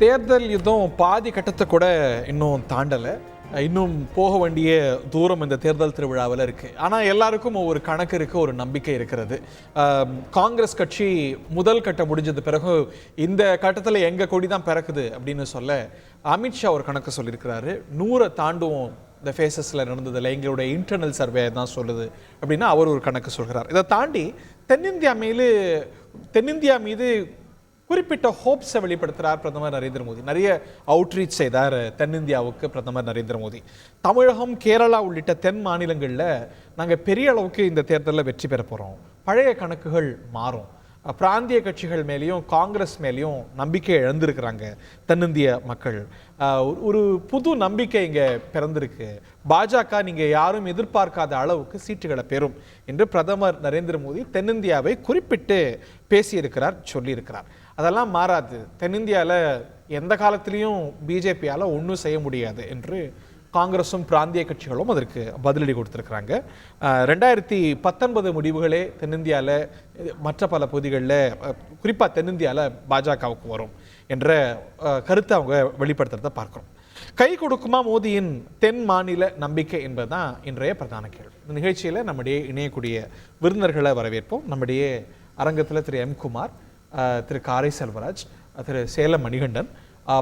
தேர்தல் யுத்தம் பாதி கட்டத்தை கூட இன்னும் தாண்டலை. இன்னும் போக வேண்டிய தூரம் இந்த தேர்தல் திருவிழாவில் இருக்குது. ஆனால் எல்லாருக்கும் ஒரு கணக்கு இருக்குது, ஒரு நம்பிக்கை இருக்கிறது. காங்கிரஸ் கட்சி முதல் கட்டம் முடிஞ்சது பிறகு இந்த கட்டத்தில் எங்கள் கொடி தான் பிறக்குது அப்படின்னு சொல்ல அமித்ஷா ஒரு கணக்கு சொல்லியிருக்கிறாரு. 100 தாண்டுவோம் இந்த ஃபேஸஸில் நடந்ததில்லை, எங்களுடைய இன்டர்னல் சர்வே தான் சொல்லுது அப்படின்னா அவர் ஒரு கணக்கு சொல்கிறார். இதை தாண்டி தென்னிந்தியா மீது குறிப்பிட்ட ஹோப்ஸை வெளிப்படுத்துகிறார் பிரதமர் நரேந்திர மோடி. நிறைய அவுட்ரீச் செய்தார் தென்னிந்தியாவுக்கு பிரதமர் நரேந்திர மோடி. தமிழகம், கேரளா உள்ளிட்ட தென் மாநிலங்களில் நாங்கள் பெரிய அளவுக்கு இந்த தேர்தலில் வெற்றி பெற போகிறோம், பழைய கணக்குகள் மாறும், பிராந்திய கட்சிகள் மேலேயும் காங்கிரஸ் மேலேயும் நம்பிக்கை இழந்திருக்கிறாங்க தென்னிந்திய மக்கள், ஒரு புது நம்பிக்கை இங்கே பிறந்திருக்கு, பாஜக நீங்கள் யாரும் எதிர்பார்க்காத அளவுக்கு சீட்டுகளை பெறும் என்று பிரதமர் நரேந்திர மோடி தென்னிந்தியாவை குறிப்பிட்டு பேசியிருக்கிறார், சொல்லியிருக்கிறார். அதெல்லாம் மாறாது, தென்னிந்தியாவில் எந்த காலத்திலையும் பிஜேபியால் ஒன்றும் செய்ய முடியாது என்று காங்கிரஸும் பிராந்திய கட்சிகளும் அதற்கு பதிலடி கொடுத்துருக்குறாங்க. 2019 முடிவுகளே தென்னிந்தியாவில் மற்ற பல பகுதிகளில், குறிப்பாக தென்னிந்தியாவில் பாஜகவுக்கு வரும் என்ற கருத்தை அவங்க வெளிப்படுத்துறதை பார்க்குறோம். கை கொடுக்குமா மோடியின் தென் மாநில நம்பிக்கை என்பதுதான் இன்றைய பிரதான கேள்வி. இந்த நிகழ்ச்சியில் நம்முடைய இணையக்கூடிய விருந்தினர்களை வரவேற்போம். நம்முடைய அரங்கத்தில் திரு எம். குமார், திரு காரை செல்வராஜ், திரு சேலம் மணிகண்டன்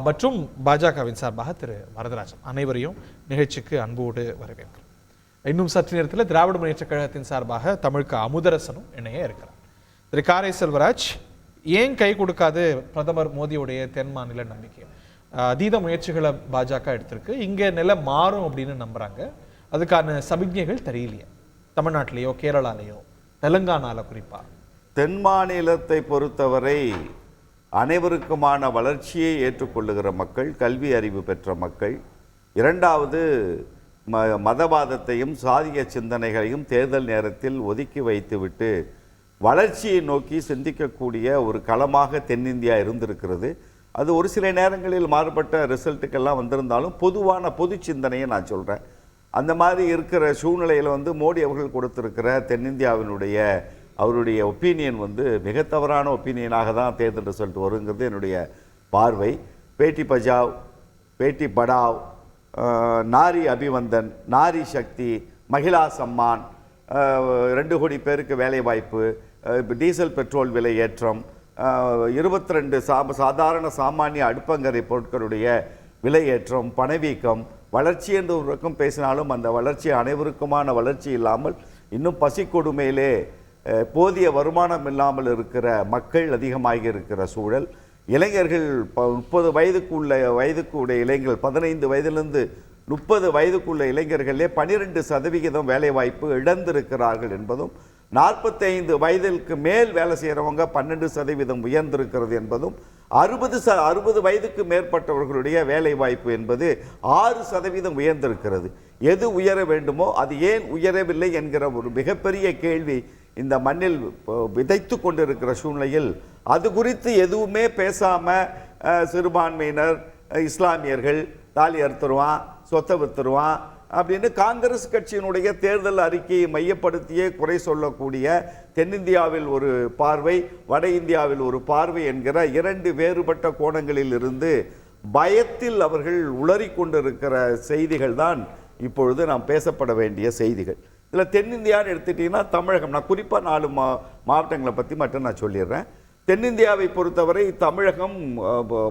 மற்றும் பாஜகவின் சார்பாக திரு வரதராஜன், அனைவரையும் நிகழ்ச்சிக்கு அன்போடு வரவேற்கிறோம். இன்னும் சற்று நேரத்தில் திராவிட முன்னேற்ற கழகத்தின் சார்பாக தமிழுக்கு அமுதரசனும் இணைய இருக்கிறார். திரு காரை செல்வராஜ், ஏன் கை கொடுக்காது பிரதமர் மோடியுடைய தென் மாநில நம்பிக்கை? அதீத முயற்சிகளை பாஜக எடுத்திருக்கு, இங்கே நிலை மாறும் அப்படின்னு நம்புறாங்க, அதுக்கான சமிக்ஞைகள் தெரியலையே தமிழ்நாட்டிலேயோ கேரளாலேயோ தெலுங்கானால? குறிப்பா தென் மாநிலத்தை பொறுத்தவரை அனைவருக்குமான வளர்ச்சியை ஏற்றுக்கொள்ளுகிற மக்கள், கல்வி அறிவு பெற்ற மக்கள், இரண்டாவது மதவாதத்தையும் சாதிய சிந்தனைகளையும் தேர்தல் நேரத்தில் ஒதுக்கி வைத்துவிட்டு வளர்ச்சியை நோக்கி சிந்திக்கக்கூடிய ஒரு களமாக தென்னிந்தியா இருந்திருக்கிறது. அது ஒரு சில நேரங்களில் மாறுபட்ட ரிசல்ட்டுக்கெல்லாம் வந்திருந்தாலும் பொதுவான பொது சிந்தனையை நான் சொல்கிறேன். அந்த மாதிரி இருக்கிற சூழ்நிலையில் மோடி அவர்கள் கொடுத்திருக்கிற தென்னிந்தியாவினுடைய அவருடைய ஒப்பீனியன் மிக தவறான ஒப்பீனியனாக தான் தேர்தல் ரிசல்ட் வருங்கிறது என்னுடைய பார்வை. பேட்டி பஜாவ், பேட்டி படாவ், நாரி அபிவந்தன், நாரி சக்தி, மகிழா சம்மான், 2 கோடி பேருக்கு வேலை வாய்ப்பு, டீசல் பெட்ரோல் விலை ஏற்றம், 22 சாதாரண சாமானிய அடுப்பங்கரை பொருட்களுடைய விலை ஏற்றம், பணவீக்கம், வளர்ச்சி என்று ஒரு பக்கம் பேசினாலும் அந்த வளர்ச்சி அனைவருக்குமான வளர்ச்சி இல்லாமல் இன்னும் பசி கொடுமையிலே போதிய வருமானம் இல்லாமல் இருக்கிற மக்கள் அதிகமாகி இருக்கிற சூழல், இளைஞர்கள் 30 வயதுக்குள்ள இளைஞர்கள், 15 வயதிலிருந்து 30 வயதுக்குள்ள இளைஞர்களே 12% வேலை வாய்ப்பு இழந்திருக்கிறார்கள் என்பதும், 45 வயதிற்கு மேல் வேலை செய்கிறவங்க 12% உயர்ந்திருக்கிறது என்பதும், 60 வயதுக்கு மேற்பட்டவர்களுடைய வேலை வாய்ப்பு என்பது 6% உயர்ந்திருக்கிறது. எது உயர வேண்டுமோ அது ஏன் உயரவில்லை என்கிற ஒரு மிகப்பெரிய கேள்வி இந்த மண்ணில் விதைத்து கொண்டிருக்கிற சூழ்நிலையில் அது குறித்து எதுவுமே பேசாமல் சிறுபான்மையினர், இஸ்லாமியர்கள் தாலி அறுத்துருவான், சொத்தை வித்துருவான் அப்படின்னு காங்கிரஸ் கட்சியினுடைய தேர்தல் அறிக்கையை மையப்படுத்தியே குறை சொல்லக்கூடிய தென்னிந்தியாவில் ஒரு பார்வை, வட இந்தியாவில் ஒரு பார்வை என்கிற 2 வேறுபட்ட கோணங்களில் இருந்து பயத்தில் அவர்கள் உளறி கொண்டிருக்கிற செய்திகள் தான் இப்பொழுது நாம் பேசப்பட வேண்டிய செய்திகள். இதில் தென்னிந்தியான்னு எடுத்துட்டிங்கன்னா தமிழகம், நான் குறிப்பாக 4 மாவட்டங்களை பற்றி மட்டும் நான் சொல்லிடுறேன். தென்னிந்தியாவை பொறுத்தவரை தமிழகம்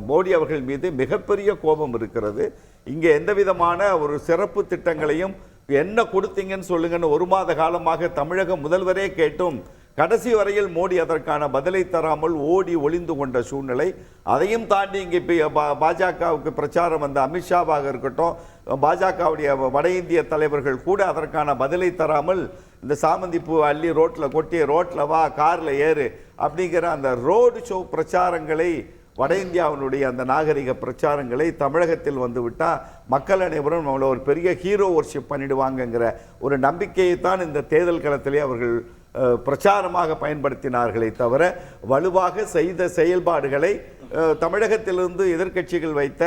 மோடி அவர்கள் மீது மிகப்பெரிய கோபம் இருக்கிறது. இங்கே எந்த விதமான ஒரு சிறப்பு திட்டங்களையும் என்ன கொடுத்தீங்கன்னு சொல்லுங்கன்னு 1 மாத காலமாக தமிழக முதல்வரே கேட்டும் கடைசி வரையில் மோடி அதற்கான பதிலை தராமல் ஓடி ஒளிந்து கொண்ட சூழ்நிலை. அதையும் தாண்டி இங்கே பாஜகவுக்கு பிரச்சாரம் வந்த அமித்ஷாவாக இருக்கட்டும், பாஜகவுடைய வட இந்திய தலைவர்கள் கூட அதற்கான பதிலை தராமல் இந்த சாமந்தி பூ அள்ளி ரோட்டில் கொட்டி ரோட்டில் வா காரில் ஏறு அப்படிங்கிற அந்த ரோடு ஷோ பிரச்சாரங்களை, வட இந்தியாவினுடைய அந்த நாகரிக பிரச்சாரங்களை தமிழகத்தில் வந்துவிட்டால் மக்கள் அனைவரும் நம்மளை ஒரு பெரிய ஹீரோ வர்ஷிப் பண்ணிடுவாங்கங்கிற ஒரு நம்பிக்கையை தான் இந்த தேர்தல் களத்திலே அவர்கள் பிரச்சாரமாக பயன்படுத்தினார்களே தவிர வலுவாக செய்த செயல்பாடுகளை, தமிழகத்திலிருந்து எதிர்க்கட்சிகள் வைத்த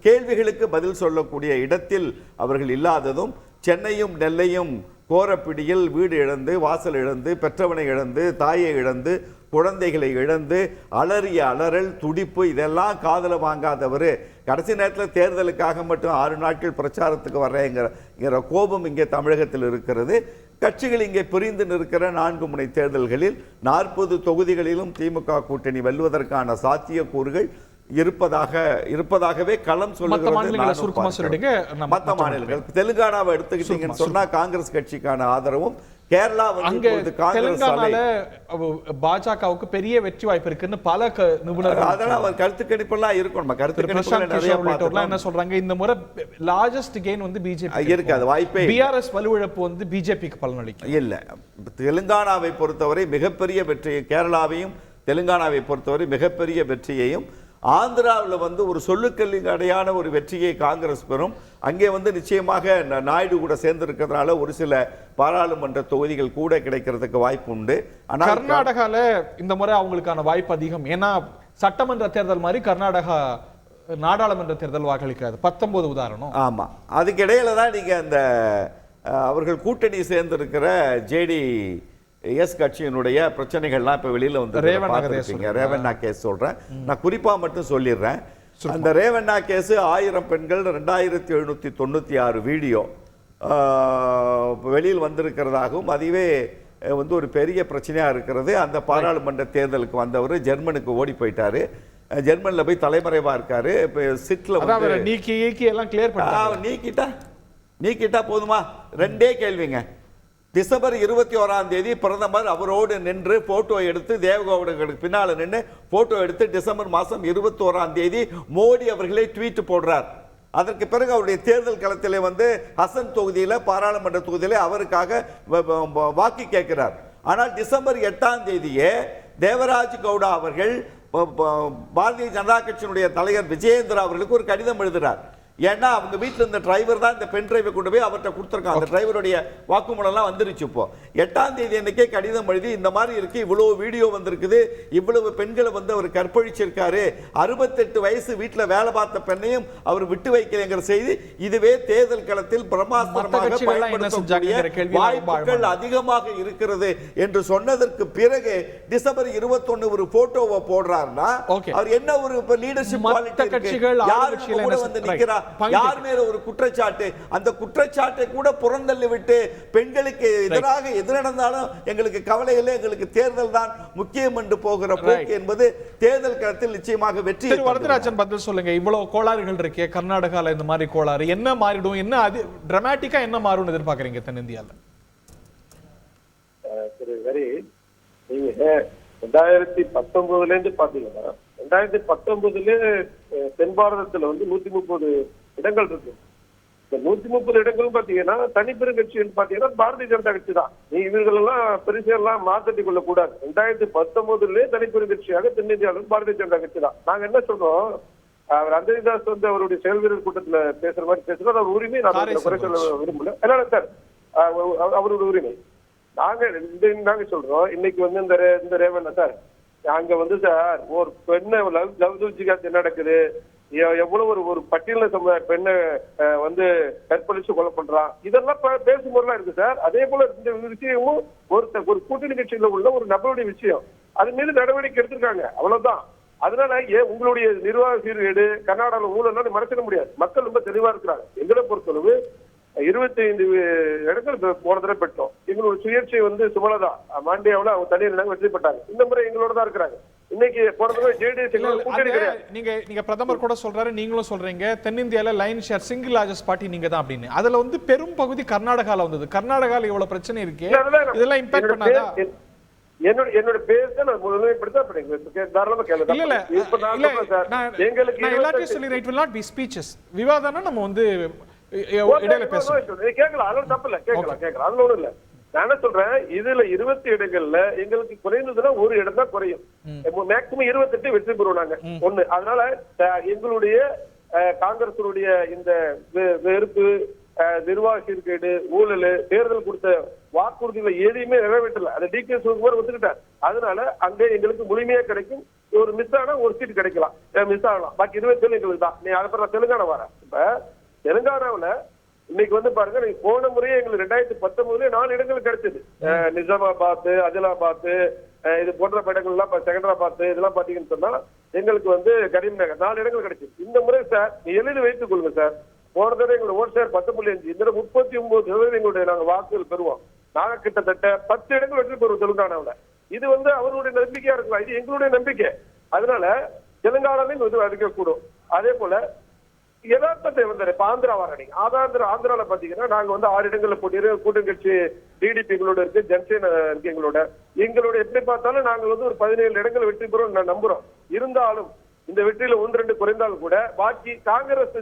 கேள்விகளுக்கு பதில் சொல்லக்கூடிய இடத்தில் அவர்கள் இல்லாததும், சென்னையும் நெல்லையும் கோரப்பிடியில் வீடு இழந்து, வாசல் இழந்து, பெற்றவனை இழந்து, தாயை இழந்து, குழந்தைகளை இழந்து அலறிய அலறல் துடிப்பு இதெல்லாம் காதல வாங்காதவர் கடைசி நேரத்தில் தேர்தலுக்காக மட்டும் 6 நாட்கள் பிரச்சாரத்துக்கு வர்றேங்கிற கோபம் இங்கே தமிழகத்தில் இருக்கிறது. கட்சிகள் இங்கே பிரிந்து நிற்கிற 4 முனை தேர்தல்களில் 40 தொகுதிகளிலும் திமுக கூட்டணி வெல்வதற்கான சாத்தியக்கூறுகள் இருப்பதாகவே களம் சொல்லுகிறது. மற்ற மாநிலங்கள் தெலுங்கானாவை எடுத்துக்கிட்டீங்கன்னு சொன்னா காங்கிரஸ் கட்சிக்கான ஆதரவும், கேரளா தெலுங்கானால பாஜகவுக்கு பெரிய வெற்றி வாய்ப்பு இருக்குன்னு பல நிபுணர்கள் அதெல்லாம் அவர் கருத்து கணிப்பெல்லாம் இருக்கும். கருத்து என்ன சொல்றாங்க, இந்த முறை லார்ஜஸ்ட் கெயின் வந்து பிஜேபி இருக்காது, வாய்ப்பே பிஆர்எஸ் வலுவிழப்பு வந்து பிஜேபிக்கு பலனளிக்கும். இல்ல, தெலுங்கானாவை பொறுத்தவரை மிகப்பெரிய வெற்றி, கேரளாவையும் தெலுங்கானாவை பொறுத்தவரை மிகப்பெரிய வெற்றியையும், ஆந்திராவில் வந்து ஒரு சொல்லுக்கல்லின் அடையான ஒரு வெற்றியை காங்கிரஸ் பெறும். அங்கே வந்து நிச்சயமாக நாயுடு கூட சேர்ந்திருக்கிறதுனால ஒரு சில பாராளுமன்ற தொகுதிகள் கூட கிடைக்கிறதுக்கு வாய்ப்பு உண்டு. ஆனால் கர்நாடகால இந்த முறை அவங்களுக்கான வாய்ப்பு அதிகம். ஏன்னா சட்டமன்ற தேர்தல் மாதிரி கர்நாடகா நாடாளுமன்ற தேர்தல் வாக்களிக்காது. 19 உதாரணம். ஆமா, அதுக்கு இடையில தான் நீங்க அந்த அவர்கள் கூட்டணி சேர்ந்திருக்கிற JDS கட்சியினுடைய பிரச்சனைகள்லாம் இப்ப வெளியில வந்து ரேவண்ணா கேஸ் சொல்றேன், நான் குறிப்பா மட்டும் சொல்லிடுறேன். அந்த ரேவண்ணா கேஸ் 1000 பெண்கள் 2796 வீடியோ வெளியில் வந்திருக்கிறதாகவும் அதுவே வந்து ஒரு பெரிய பிரச்சனையா இருக்கிறது. அந்த பாராளுமன்ற தேர்தலுக்கு வந்தவர் ஜெர்மனுக்கு ஓடி போயிட்டாரு, ஜெர்மன்ல போய் தலைமறைவா இருக்காரு. இப்ப சிட்ல நீக்கி எல்லாம் கிளியர் பண்ண நீக்கிட்டா போதுமா? 2 கேள்விங்க. டிசம்பர் 21 பிரதமர் அவரோடு நின்று போட்டோ எடுத்து தேவகவுடர்களுக்கு பின்னால நின்று போட்டோ எடுத்து டிசம்பர் மாதம் 21 மோடி அவர்களே ட்வீட் போடுறார். அதற்கு பிறகு அவருடைய தேர்தல் களத்திலே வந்து ஹசன் தொகுதியில் பாராளுமன்ற தொகுதியிலே அவருக்காக வாக்கு கேட்கிறார். ஆனால் டிசம்பர் 8 தேவராஜ் கவுடா அவர்கள் பாரதிய ஜனதா கட்சியினுடைய தலைவர் விஜயேந்திரா அவர்களுக்கு ஒரு கடிதம் எழுதுகிறார். ஏன்னா அவங்க வீட்டில் இருந்த டிரைவர் தான் இந்த பென் டிரைவை கொண்டு போய் அவர்கிட்ட கொடுத்துருக்காங்க. அந்த டிரைவருடைய வாக்குமூலம்லாம் வந்துருச்சு. இப்போ 8 அன்னைக்கே கடிதம் எழுதி இந்த மாதிரி இருக்கு, இவ்வளவு வீடியோ வந்திருக்குது, இவ்வளவு பெண்களை வந்து அவர் கற்பழிச்சிருக்காரு, 68 வயசு வீட்டில் வேலை பார்த்த பெண்ணையும் அவர் விட்டு வைக்கலைங்கிற செய்தி, இதுவே தேர்தல் களத்தில் பிரமாஸ்திரமாக பயன்படுத்தக்கூடிய வாய்ப்புகள் அதிகமாக இருக்கிறது என்று சொன்னதற்கு பிறகு டிசம்பர் 21 ஒரு போட்டோவை போடுறாருன்னா அவர் என்ன ஒரு லீடர்ஷிப் குவாலிட்டி, யாரு கூட வந்து நிற்கிறார், யார் மேல ஒரு குற்றச்சாட்டு, அந்த குற்றச்சாட்டை கூட புறந்தள்ளி விட்டு பெண்களுக்கு எதிராக எது நடந்தாலும் எங்களுக்கு கவலை இல்லை, எங்களுக்கு தேர்தல் தான் முக்கியம் என்று போகிற போக்கு என்பது தேர்தல் களத்தில் நிச்சயமாக வெற்றி. வரதராஜன் பதில் சொல்லுங்க. இவ்வளவு கோளாறுகள் இருக்கே கர்நாடகால, இந்த மாதிரி கோளாறு என்ன மாறிடும், என்ன அது டிராமாட்டிக்கா என்ன மாறும்னு எதிர்பார்க்கறீங்க தென்னிந்தியால? சரி, நீங்க 2019 இருந்து பாத்தீங்கன்னா 2019 தென் பாரதத்துல வந்து 130 இடங்கள் இருக்கு. இந்த 130 இடங்களும் பாத்தீங்கன்னா தனிப்பெரும் கட்சின்னு பாத்தீங்கன்னா பாரதிய ஜனதா கட்சி தான். இவர்கள் எல்லாம் பெருசெல்லாம் மாற்றி கொள்ள கூடாது. 2019 தனிப்பெரும் கட்சியாக தென்னிந்தியாவிலும் பாரதிய ஜனதா கட்சி தான். நாங்க என்ன சொல்றோம், அவர் அந்தரிதாஸ் வந்து அவருடைய செயல் வீரர் கூட்டத்துல பேசுற மாதிரி பேசுறோம். அவர் உரிமை நான் குறை சொல்ல விரும்பல. என்ன சார், அவருடைய உரிமை. நாங்க சொல்றோம், இன்னைக்கு வந்து இந்த ரேவண்ணா சார் அங்க வந்து சார் ஒரு பெண்ணை என்ன நடக்குது, எவ்வளவு ஒரு பட்டியல பெண்ணை வந்து கற்பழிச்சு கொலை பண்றான், இதெல்லாம் பேசும்போதுலாம் இருக்கு சார். அதே போல இந்த விஷயமும் ஒரு கூட்டணி கட்சியில உள்ள ஒரு நபருடைய விஷயம், அது மீது நடவடிக்கை எடுத்திருக்காங்க, அவ்வளவுதான். அதனால உங்களுடைய நிர்வாக சீர்கேடு கர்நாடகாவில் ஊழல் மறைச்சிட முடியாது. மக்கள் ரொம்ப தெளிவா இருக்கிறாங்க. எங்களை பொறுத்தளவு 25 இடங்கள் போன தடவை பெற்றோம். எங்களோட சுயேட்சை வந்து சுமலதா மாண்டியாவில் அவங்க தனியார் வெற்றி பெற்றாங்க. இந்த முறை எங்களோட தான் இருக்கிறாங்க. இன்னைக்கு போன தடவை JDS நீங்க பிரதமர் கூட சொல்றாரு, நீங்களும் சொல்றீங்க தென்னிந்தியால lion share single largest party நீங்க தான் அப்படின்னு. அதுல வந்து பெரும் பகுதி கர்நாடகால வந்தது. கர்நாடகால இவ்வளவு பிரச்சனை இருக்கு, இதெல்லாம் இம்பாக்ட் பண்ணாதா? என்னோட பேர் தான் நான் முழுமைப்படுத்த தாராளமா கேளுங்க. எங்களுக்கு எல்லாத்தையும் சொல்லி right will not be speeches. விவாதம்னா நம்ம வந்து இடையில பேசுவோம். கேட்கலாம், அதெல்லாம் தப்பு இல்ல, கேட்கலாம், அதுல ஒண்ணும் இல்ல. நான் என்ன சொல்றேன், இதுல 20 இடங்கள்ல எங்களுக்கு குறைந்ததுன்னா ஒரு இடம் தான் குறையும். மேக்சிமம் 28 வெற்றி பெறுவோம் நாங்க ஒண்ணு. அதனால எங்களுடைய காங்கிரசுடைய இந்த வெறுப்பு, நிர்வாக சீர்கேடு, ஊழல், தேர்தல் கொடுத்த வாக்குறுதிகளை எதையுமே நிறைவேற்றல. அதை DK சிவகுமார் ஒத்துக்கிட்டார். அதனால அங்கே எங்களுக்கு முழுமையா கிடைக்கும். ஒரு மிஸ் ஆனா ஒரு சீட் கிடைக்கலாம், மிஸ் ஆகலாம். பாக்கி 27 எங்களுக்கு தான். நீ அதை தெலுங்கானா வர. இப்ப தெலுங்கானாவில் இன்னைக்கு வந்து பாருங்க, நீங்க போன முறையே எங்களுக்கு 2019 4 இடங்கள் கிடைச்சது. நிஜாமாபாத், அதிலாபாத், இது போன்ற இடங்கள் எல்லாம் செகண்டராபாத் இதெல்லாம் பாத்தீங்கன்னு சொன்னா எங்களுக்கு வந்து கரீம் நகர் 4 இடங்கள் கிடைச்சது. இந்த முறை சார் எழுதி வைத்துக் கொள்ளுங்க சார், போன தடவை எங்களோட ஓட் ஷேர் 10.5, இந்த 39% எங்களுடைய நாங்க வாக்குகள் பெறுவோம். நாங்க கிட்டத்தட்ட 10 இடங்கள் வெற்றி பெறுவோம் தெலுங்கானாவில். இது வந்து அவருடைய நம்பிக்கையா இருக்கலாம், இது எங்களுடைய நம்பிக்கை. அதனால தெலுங்கானாலையும் இது அதிகக்கூடும். அதே போல யதார்த்தத்தை வந்து இப்ப ஆந்திரா வாரணி ஆந்திரால பாத்தீங்கன்னா நாங்க வந்து 6 இடங்கள்ல போட்டிருக்கோம். கூட்டணி கட்சி டிடிபி எங்களோட இருக்கு, ஜனசேனா இருக்கு எங்களோட எப்படி பார்த்தாலும் நாங்கள் வந்து ஒரு 17 இடங்கள் வெற்றி பெறும் நான் நம்புறோம். இருந்தாலும் இந்த வெற்றியில 1-2 குறைந்தாலும் கூட பாக்கி காங்கிரஸ்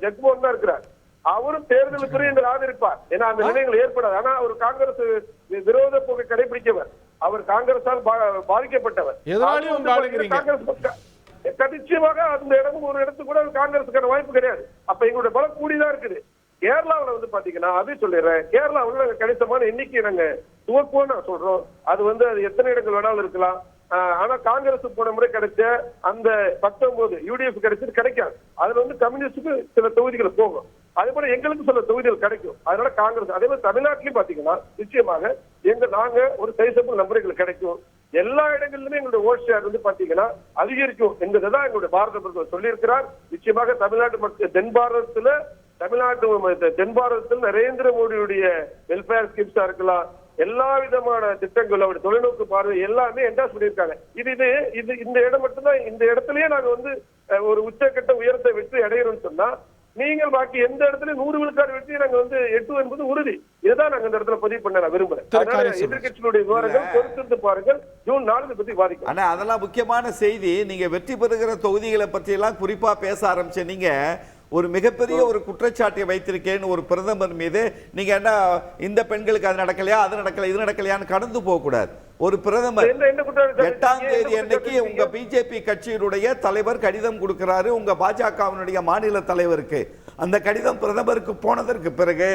ஜெக்மோகன் தான் இருக்கிறார். அவரும் தேர்தலுக்கு எங்களை ஆதரிப்பார். ஏன்னா அந்த நிலையங்கள் ஏற்படாது. ஆனா அவர் காங்கிரஸ் விரோத போக்கை கடைபிடிக்கவர், அவர் காங்கிரஸால் பாதிக்கப்பட்டவர். காங்கிரஸ் நிச்சயமாக அந்த இடமும் ஒரு இடத்துக்கு கூட காங்கிரஸுக்கான வாய்ப்பு கிடையாது. அப்ப எங்களுடைய பலம் கூடிதான் இருக்குது. கேரளாவில் வந்து பாத்தீங்கன்னா அது சொல்லிடுறேன், கேரளாவில் நாங்க கணிசமான எண்ணிக்கை நாங்க துவக்குவோம் நான் சொல்றோம். அது வந்து அது எத்தனை இடங்கள் வேணாலும் இருக்கலாம். ஆனா காங்கிரஸ் போன முறை கிடைச்ச அந்த 19 UDF கிடைச்சது கிடைக்காது. அதுல வந்து கம்யூனிஸ்டுக்கு சில தொகுதிகள் போகும், அதே போல எங்களுக்கு சில தொகுதிகள் கிடைக்கும். அதனால காங்கிரஸ் அதே மாதிரி தமிழ்நாட்டிலையும் பாத்தீங்கன்னா நிச்சயமாக நாங்க ஒரு சைசபிள் நம்பர்கள் கிடைக்கும். எல்லா இடங்களிலுமே எங்களுடைய ஓட் ஷேர் வந்து பாத்தீங்கன்னா அதிகரிக்கும் என்பதுதான் எங்களுடைய பாரத பிரதமர் சொல்லியிருக்கிறார். நிச்சயமாக தமிழ்நாட்டு தென் பாரதத்தில் நரேந்திர மோடியுடைய வெல்ஃபேர் ஸ்கீம்ஸா இருக்கலாம், எல்லா விதமான திட்டங்கள் அவருடைய தொலைநோக்கு பார்வை எல்லாமே என்டாஸ் பண்ணியிருக்காங்க. இது இந்த இடம் மட்டும்தான், இந்த இடத்துலயே நாங்க வந்து ஒரு உச்சக்கட்ட உயரத்தை வெற்றி அடைகிறோம்னு சொன்னா நீங்கள் பாக்கி எந்த இடத்துலயும் 100 விழுக்காடு வெற்றி நாங்க வந்து 8 என்பது உறுதி. இதுதான் நாங்க இந்த இடத்துல பதிவு பண்ண நான் விரும்புறேன். எதிர்கட்சிகளுடைய விவரங்கள் பொறுத்திருந்து பாருங்கள். ஜூன் 4 பத்தி பாதிக்கும். ஆனா அதெல்லாம் முக்கியமான செய்தி. நீங்க வெற்றி பெறுகிற தொகுதிகளை பற்றி எல்லாம் குறிப்பா பேச ஆரம்பிச்ச நீங்க ஒரு மிகப்பெரிய ஒரு குற்றச்சாட்டை வைத்திருக்கேன்னு ஒரு பிரதமர் மீது நீங்க என்ன இந்த பெண்களுக்கு அது நடக்கலையா அது நடக்கல இது நடக்கலையான்னு கடந்து போக கூடாது. ஒரு பிரதமர் 8ஆம் தேதி அன்னைக்கு உங்க பிஜேபி கட்சியினுடைய தலைவர் கடிதம் கொடுக்கிறாரு உங்க பாஜகவினுடைய மாநில தலைவருக்கு. அந்த கடிதம் பிரதமருக்கு போனதற்கு பிறகு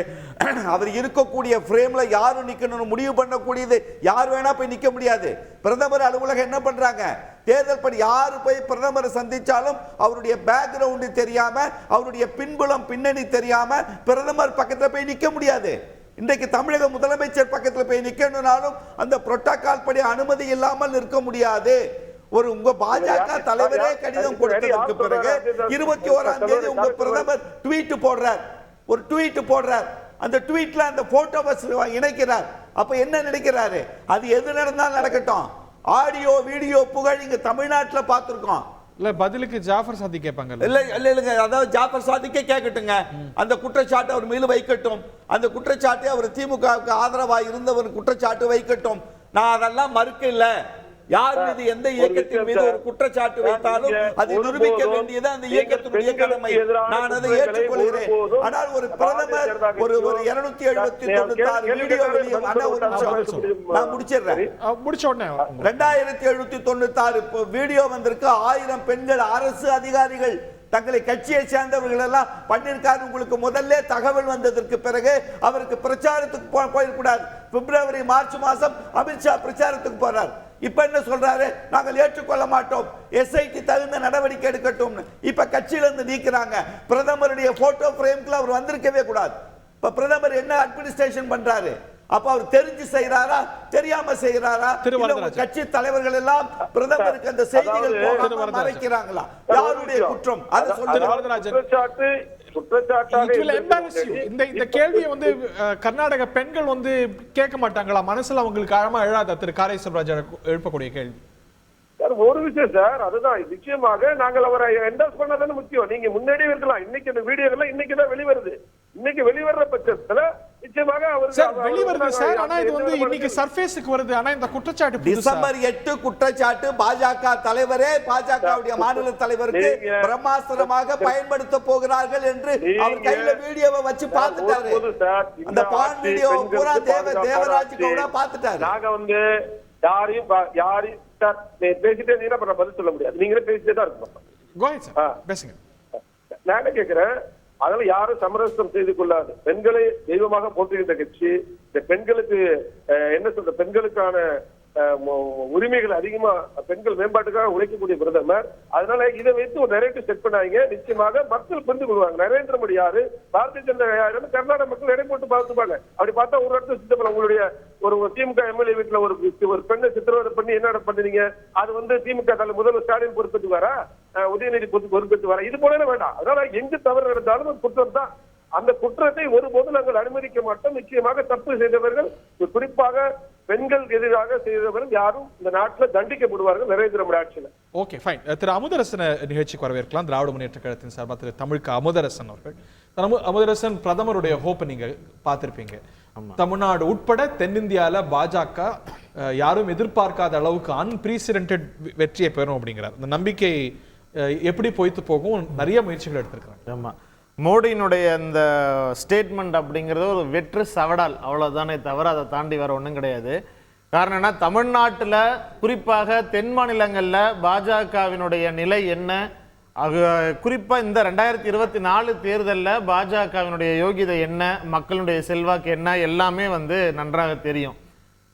அவர் இருக்கக்கூடிய ஃப்ரேம்ல யாரும் நிக்கணும்னு முடிவு பண்ணக்கூடியது. யார் வேணா போய் நிக்க முடியாது. பிரதமர் அலுவலகம் என்ன பண்றாங்க, தேர்தல் படி யாரு போய் பிரதமரை சந்திச்சாலும் அவருடைய பேக்ரவுண்ட் தெரியாம அவருடைய பின்புலம் பின்னணி தெரியாம பிரதமர் பக்கத்துல போய் நிக்க முடியாது. இன்றைக்கு தமிழக முதலமைச்சர் பக்கத்துல போய் நிக்கணும்னாலும் அந்த புரோட்டோகால் படி அனுமதி இல்லாமல் நிற்க முடியாது. ஒரு உங்க பாஜக தலைவரே கடிதம் கொடுத்ததற்கு பிறகு 21ஆம் தேதி உங்க பிரதமர் ட்வீட் போடுறார், ஒரு ட்வீட் போடுறார். அந்த ட்வீட்ல அந்த போட்டோவை இணைக்கிறார். அப்ப என்ன நினைக்கிறாரு, அது எது நடந்தாலும் நடக்கட்டும். ஆடியோ வீடியோ புகழ் இங்க தமிழ்நாட்டுல பார்த்திருக்கோம். இல்ல பதிலுக்கு ஜாஃபர் சாதிக் கேட்பாங்க. இல்ல அதாவது ஜாஃபர் சாதிக்கே கேட்கட்டுங்க. அந்த குற்றச்சாட்டு அவர் மீது வைக்கட்டும். அந்த குற்றச்சாட்டை அவர் திமுகவுக்கு ஆதரவா இருந்தவர் குற்றச்சாட்டு வைக்கட்டும். நான் அதெல்லாம் மறுக்க இல்ல. யார் மீது எந்த இயக்கத்தின் மீது ஒரு குற்றச்சாட்டு வைத்தாலும் அதை நிரூபிக்க வேண்டியது அந்த இயக்கத்தினுடைய கடமை. நான் அதை ஏற்றுக்கொள்கிறேன். ஆனால் ஒரு பிரதமர் ஒரு 276 வீடியோ நான் முடிச்சிடுறேன். 2796 வீடியோ வந்திருக்கு. 1000 பெண்கள் அரசு அதிகாரிகள் தங்களை கட்சியை சேர்ந்தவர்கள் எல்லாம் பண்ணிருக்காரு. உங்களுக்கு முதல்ல தகவல் வந்ததற்கு பிறகு அவருக்கு பிரச்சாரத்துக்கு போயிடக்கூடாது. பிப்ரவரி மார்ச் மாசம் அமித்ஷா பிரச்சாரத்துக்கு போறார். இப்ப என்ன சொல்றாரு, நாங்கள் ஏற்றுக்கொள்ள மாட்டோம், எஸ்ஐடி தகுந்த நடவடிக்கை எடுக்கட்டும். இப்ப கட்சியில இருந்து நீக்கிறாங்க. பிரதமருடைய போட்டோ பிரேம்ல அவர் வந்திருக்கவே கூடாது. இப்ப பிரதமர் என்ன அட்மினிஸ்ட்ரேஷன் பண்றாரு, அப்ப அவர் தெரிஞ்சு செய்யறாரா தெரியாம செய்யறாரா? கட்சி தலைவர்கள் எல்லாம் பிரதமருக்கு அந்த செய்திகள் மறைக்கிறாங்களா? யாருடைய குற்றம்? அதை சொல்லுங்க. இந்த கேள்வியை வந்து கர்நாடக பெண்கள் வந்து கேட்க மாட்டாங்களா? மனசுல அவங்களுக்கு ஆழமா எழாத திரு காரை செல்வராஜ் எழுப்பக்கூடிய கேள்வி. ஒரு விஷயம் சார், அதுதான் நிச்சயமாக நாங்கள் அவரை என்டோஸ் பண்ணதானே முக்கியம். நீங்க முன்னாடியே இருக்கலாம். இன்னைக்கு இந்த வீடியோலாம் இன்னைக்குதான் வெளிவருது. இன்னைக்கு வெளிவர்ற பட்சத்துல நிச்சயமாக அவர் வெளிவருது சார். ஆனா இது வந்து இன்னைக்கு சர்ஃபேஸ்க்கு வருது. ஆனா இந்த குற்றச்சாட்டு டிசம்பர் 8 குற்றச்சாட்டு பாஜக தலைவரே பாஜகவுடைய மாநில தலைவருக்கு பிரம்மாஸ்திரமாக பயன்படுத்த போகிறார்கள் என்று அவர் கையில வீடியோவை வச்சு பார்த்துட்டாரு. அந்த பான் வீடியோ பூரா தேவராஜ் கூட பார்த்துட்டாரு. நாங்க வந்து யாரையும் பேசிட்டே இருந்தீங்கன்னா பதில் சொல்ல முடியாது. நீங்களே பேசிட்டே தான் இருக்கணும். நான் என்ன கேட்கிறேன், அதனால யாரும் சமரசம் செய்து கொள்ளாது. பெண்களை தெய்வமாக போற்றுகின்ற கட்சி, இந்த பெண்களுக்கு என்ன சொல்ற பெண்களுக்கான உரிமைகள் அதிகமா பெண்கள் மேம்பாட்டுக்காக உழைக்கக்கூடிய பிரதமர். அதனால இதை வைத்து ஒரு நரேட்டிவ் செட் பண்ணாங்க. நிச்சயமாக மக்கள் புரிந்து கொள்வாங்க. நரேந்திர மோடி யாரு, பாரதிய ஜனதா யாருன்னு கர்நாடக மக்கள் எடை போட்டு பார்த்துப்பாங்க. அப்படி பார்த்தா ஒரு இடத்துல சித்தப்பல உங்களுடைய ஒரு திமுக எம்எல்ஏ வீட்டுல ஒரு பெண்ணை சித்திரவதை பண்ணி என்ன பண்ணுறீங்க, அது திமுக முதல்வர் ஸ்டாலின் பொறுப்பேற்று வரா, உதயநிதி பொறுப்பேற்று வரா, இது போல வேண்டாம். அதனால எங்கு தவறு நடந்தாலும் ஒரு குற்றம் தான். அந்த குற்றத்தை ஒருபோதும் நாங்கள் அனுமதிக்க மாட்டோம். நிச்சயமாக தப்பு செய்தவர்கள், குறிப்பாக பெண்கள் எதிராக செய்தவர்கள் யாரும் இந்த நாட்டில் தண்டிக்கப்படுவார்கள் நரேந்திர மோடி ஆட்சியில். Okay, fine. திரு அமுதரசன் நிகழ்ச்சிக்கு வரவேற்கலாம். திராவிட முன்னேற்ற கழகத்தின் சார்பாக திரு தமிழ்க்கு அமுதரசன் அவர்கள். அமுதரசன், பிரதமருடைய ஹோப்பை நீங்க பார்த்திருப்பீங்க. தமிழ்நாடு உட்பட தென்னிந்தியால பாஜக யாரும் எதிர்பார்க்காத அளவுக்கு அன்பிரசிடென்டட் வெற்றியை பெறும் அப்படிங்கிறார். இந்த நம்பிக்கை எப்படி போய்த்து போகும்? நிறைய முயற்சிகள் எடுத்திருக்கிறாங்க. ஆமா, மோடியினுடைய இந்த ஸ்டேட்மெண்ட் அப்படிங்கிறது ஒரு வெற்று சவடால், அவ்வளோதானே தவிர அதை தாண்டி வர ஒன்றும் கிடையாது. காரணம் என்ன, தமிழ்நாட்டில் குறிப்பாக தென் மாநிலங்களில் பாஜகவினுடைய நிலை என்ன, குறிப்பாக இந்த 2024 தேர்தலில் பாஜகவினுடைய யோகிதை என்ன, மக்களுடைய செல்வாக்கு என்ன, எல்லாமே நன்றாக தெரியும்.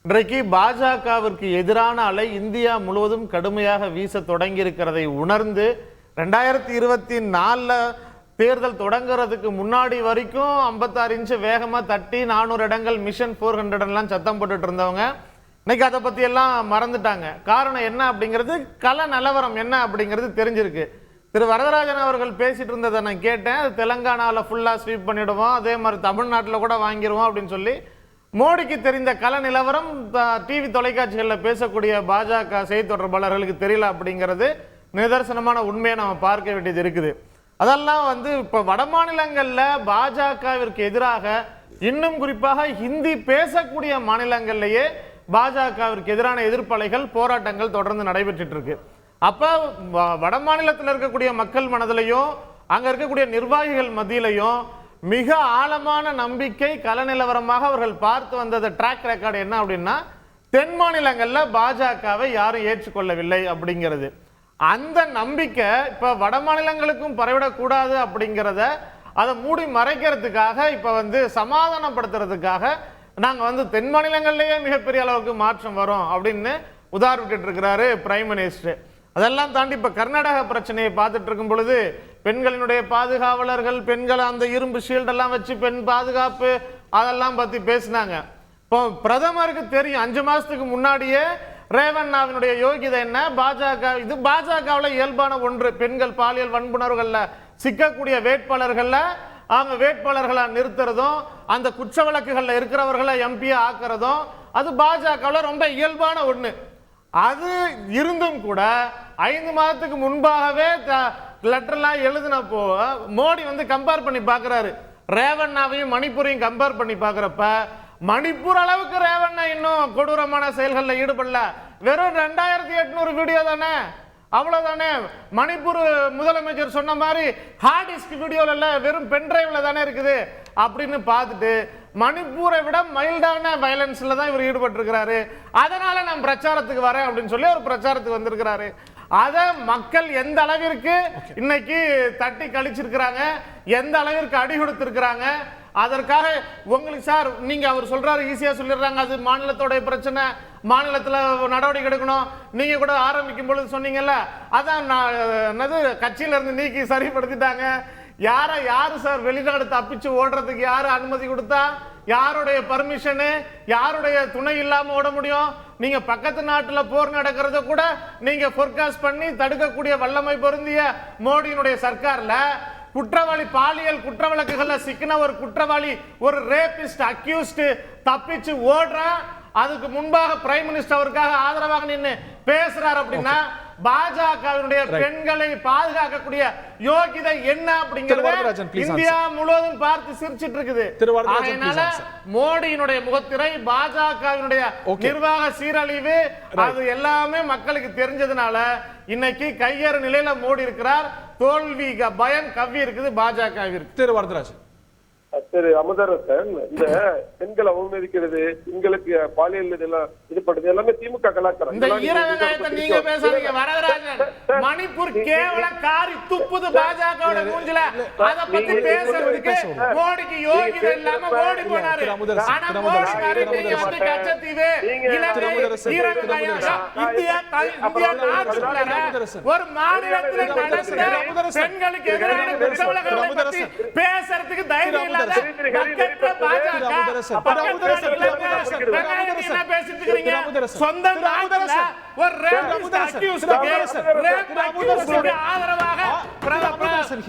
இன்றைக்கு பாஜகவிற்கு எதிரான அலை இந்தியா முழுவதும் கடுமையாக வீச தொடங்கி இருக்கிறதை உணர்ந்து 2024 தேர்தல் தொடங்குறதுக்கு முன்னாடி வரைக்கும் 56 இன்ச்சு வேகமா தட்டி 400 இடங்கள் மிஷன் 400 சத்தம் போட்டுட்டு இருந்தவங்க இன்னைக்கு அதை பத்தி எல்லாம் மறந்துட்டாங்க. காரணம் என்ன அப்படிங்கிறது, கள நிலவரம் என்ன அப்படிங்கிறது தெரிஞ்சிருக்கு. திரு வரதராஜன் அவர்கள் பேசிட்டு இருந்ததை நான் கேட்டேன். தெலங்கானால ஃபுல்லா ஸ்வீப் பண்ணிடுவோம், அதே மாதிரி தமிழ்நாட்டில் கூட வாங்கிடுவோம் அப்படின்னு சொல்லி மோடிக்கு தெரிந்த கள நிலவரம் டிவி தொலைக்காட்சிகளில் பேசக்கூடிய பாஜக செய்தி தொடர்பாளர்களுக்கு தெரியல அப்படிங்கிறது நிதர்சனமான உண்மையை நம்ம பார்க்க வேண்டியது இருக்குது. அதெல்லாம் இப்ப வட மாநிலங்கள்ல பாஜகவிற்கு எதிராக, இன்னும் குறிப்பாக ஹிந்தி பேசக்கூடிய மாநிலங்கள்லயே பாஜகவிற்கு எதிரான எதிர்ப்பலைகள், போராட்டங்கள் தொடர்ந்து நடைபெற்றுட்டு இருக்கு. அப்ப வட மாநிலத்தில் இருக்கக்கூடிய மக்கள் மனதிலையும் அங்க இருக்கக்கூடிய நிர்வாகிகள் மத்தியிலையும் மிக ஆழமான நம்பிக்கை, கள நிலவரமாக அவர்கள் பார்த்து வந்தது ட்ராக் ரெக்கார்டு என்ன அப்படின்னா, தென் மாநிலங்கள்ல பாஜகவை யாரும் ஏற்றுக்கொள்ளவில்லை அப்படிங்கிறது. அந்த நம்பிக்கை இப்ப வட மாநிலங்களுக்கும் பரவிடக்கூடாது அப்படிங்கிறத அதை மூடி மறைக்கிறதுக்காக இப்ப சமாதானப்படுத்துறதுக்காக நாங்க தென் மாநிலங்கள்லயே மிகப்பெரிய அளவுக்கு மாற்றம் வரும் அப்படின்னு உதாரிட்டு இருக்கிறாரு பிரைம் மினிஸ்டர். அதெல்லாம் தாண்டி இப்ப கர்நாடக பிரச்சனையை பார்த்துட்டு இருக்கும் பொழுது பெண்களினுடைய பாதுகாவலர்கள், பெண்கள் அந்த இரும்பு ஷீல்ட் எல்லாம் வச்சு பெண் பாதுகாப்பு அதெல்லாம் பத்தி பேசினாங்க. இப்போ பிரதமருக்கு தெரியும் 5 மாசத்துக்கு முன்னாடியே ரேவண்ணாவினுடைய யோகிதை என்ன, பாஜக இது பாஜகவில் இயல்பான ஒன்று, பெண்கள் பாலியல் வன்புணர்வுகள்ல சிக்கக்கூடிய வேட்பாளர்கள்ல அவங்க வேட்பாளர்களை நிறுத்துறதும், அந்த குற்ற வழக்குகள்ல இருக்கிறவர்களை எம்பியா ஆக்குறதும் அது பாஜகவில் ரொம்ப இயல்பான ஒண்ணு. அது இருந்தும் கூட 5 மாதத்துக்கு முன்பாகவே லெட்டர்லாம் எழுதினப்போ மோடி கம்பேர் பண்ணி பார்க்கிறாரு. ரேவண்ணாவையும் மணிப்பூரையும் கம்பேர் பண்ணி பார்க்கிறப்ப மணிப்பூர் அளவுக்கு ரேவண்ணா இன்னும் கொடூரமான செயல்களில் ஈடுபடல. வெறும் 2800 வீடியோ தானே, அவ்வளவுதானே. மணிப்பூர் முதலமைச்சர் சொன்ன மாதிரி ஹார்ட் டிஸ்க் வீடியோல இல்ல, வெறும் பென்டிரைவ்ல தானே இருக்குது அப்படின்னு பார்த்துட்டு மணிப்பூரை விட மைல்டான வயலன்ஸ்ல தான் இவர் ஈடுபட்டு இருக்கிறாரு. அதனால நான் பிரச்சாரத்துக்கு வரேன் அப்படின்னு சொல்லி ஒரு பிரச்சாரத்துக்கு வந்திருக்கிறாரு. அத மக்கள் எந்த அளவிற்கு இன்னைக்கு தட்டி கழிச்சிருக்கிறாங்க, எந்த அளவிற்கு அடி கொடுத்திருக்கிறாங்க. அதற்காக உங்களுக்கு சார் நீங்க அவர் சொல்றாரு ஈஸியா சொல்லிடுறாங்க, அது மாநிலத்தோட பிரச்சனை, மாநிலத்துல நடவடிக்கை எடுக்கணும். நீங்க கூட ஆரம்பிக்கும் பொழுது சொன்னீங்கல்ல, அதான் என்னது கட்சியில இருந்து நீக்கி சரிப்படுத்திட்டாங்க. யாரு சார் வெளிநாடு தப்பிச்சு ஓடுறதுக்கு யாரு அனுமதி கொடுத்தா, யாருடைய பர்மிஷனு, யாருடைய துணை இல்லாம ஓட முடியும்? நீங்க பக்கத்து நாட்டுல போர் நடக்கிறத கூட நீங்க ஃபோர்காஸ்ட் பண்ணி தடுக்கக்கூடிய வல்லமை பொருந்திய மோடியினுடைய சர்க்கார்ல குற்றவாளி, பாலியல் குற்ற வழக்குகள்ல சிக்கின ஒரு குற்றவாளி, ஒரு ரேபிஸ்ட் அக்யூஸ்ட் தப்பிச்சு ஓடுறான். அதுக்கு முன்பாக பிரைம் மினிஸ்டர் அவருக்காக ஆதரவாக நின்று பேசுறாரு அப்படின்னா பாஜகவினுடைய பெண்களை பாதுகாக்கக்கூடிய யோகிதை என்ன அப்படிங்கிறது இந்தியா முழுவதும் பார்த்து சிரிச்சிட்டு இருக்குது. அதனால மோடியினுடைய முகத்திரை, பாஜகவினுடைய நிர்வாக சீரழிவு, அது எல்லாமே மக்களுக்கு தெரிஞ்சதுனால இன்னைக்கு கையேறு நிலையில மோடி இருக்கிறார். தோல்வி பயம் கவ்வி இருக்குது பாஜகவிற்கு. திரு வரதராஜன், திரு அமுதரசன் இந்த பெண்களை அவமதிக்கிறது, பெண்களுக்கு பாலியல் இதெல்லாம் இது பண்றது எல்லாமே திமுக கலாச்சாரம். இந்த ஈரவெங்காயத்தை நீங்க பேசாதீங்க வரதராஜன். மணிப்பூர் கேவல காரி துப்புது பாஜகவோட மூஞ்சில. அத பத்தி பேசுறதுக்கு மோடிக்கு யோகிதை இல்லாம ஓடி போனாரு. ஆனா மோடி மாதிரி நீங்க வந்து கச்சத்தீவு இலங்கை ஈரவெங்காயம் இந்தியா ஒரு மாநிலத்தில் நடந்த பெண்களுக்கு எதிரான குற்றங்களை பத்தி பேசுறதுக்கு தைரியம் இல்லாத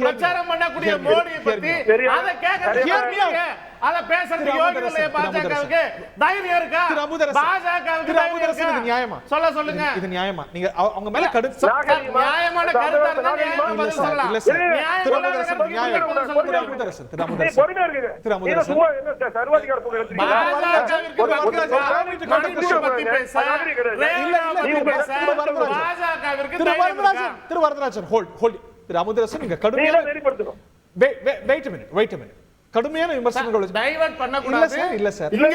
பிரச்சாரம் பண்ணக்கூடிய மோடியை பத்தி அதை கேட்க அத பேசுறது யோகியலையே பாஜகவுக்கு தைரியம் இருக்கா? பாஜகவுக்கு தைரியம் இருக்கா? நியாயமா சொல்ல சொல்லுங்க. இது நியாயமா? நீங்க அவங்க மேல நியாயமான கருத்தா இருந்தா நியாயமா பதில் சொல்லலாம். இல்ல சார், திருமுதரசன் நியாயம். திருமுதரசன் சும்மா என்ன சார் சர்வாதிகார போக்கு எடுத்துறீங்க? திருவரதராஜன் ஹோல்ட். திரு அமுதரசன் நீங்க கடுமையான வெளிப்படுத்தணும். Wait a minute. கடுமையான விமர்சனங்கள் டைவர்ட் பண்ண கூடாது. இல்ல சார் 100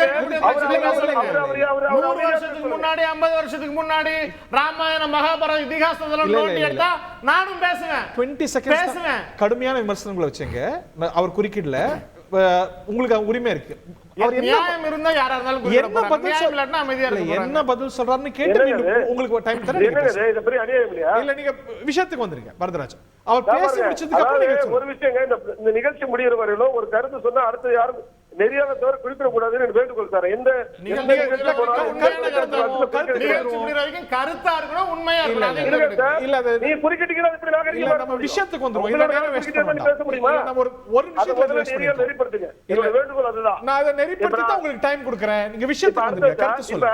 வருஷத்துக்கு முன்னாடி 50 வருஷத்துக்கு முன்னாடி ராமாயண மகாபாரத இதிகாசத்தெல்லாம் நோண்டி எடுத்தா நானும் பேசுவேன். 20 செகண்ட்ஸ் பேசுவேன். கடுமையான விமர்சனங்களை வச்சீங்க. அவர் குறுக்கிடல. உங்களுக்கு உரிமை இருக்கு. அவர் நியாயம் இருந்தா யாரா இருந்தாலும் என்ன பதில் சொல்லலன்னா அமைதியா இருங்க. என்ன பதில் சொல்றாருன்னு கேட்டு உங்களுக்கு டைம் தரேன். என்னங்க இது பெரிய அநியாயம் இல்லையா? இல்ல நீங்க விஷயத்துக்கு வந்திருக்கீங்க வரதராஜன். அவர் பேசி முடிச்சதுக்கு அப்புறம் நீங்க ஒரு விஷயங்க, இந்த நிகழ்ச்சி முடிகிற வரையிலும் ஒரு கருத்து சொன்னா அடுத்து யாரும் நெறியாத தவிர குறிப்பிட கூடாதுன்னு வேண்டுகோள் சார். எந்த கருத்தா இருக்கணும், உண்மையா நீ குறுக்கிட்டீங்கன்னா விஷயத்துக்கு வந்துருவோம். பேச முடியுமா? ஒரு நிமிஷம் நெறிப்படுத்துங்க. வேண்டுகோள் அதுதான். நான் அதை நெறிப்படுத்தி உங்களுக்கு டைம் கொடுக்குறேன். நீங்க விஷயத்துக்கு வந்துருங்க. கருத்து சொல்லுங்க.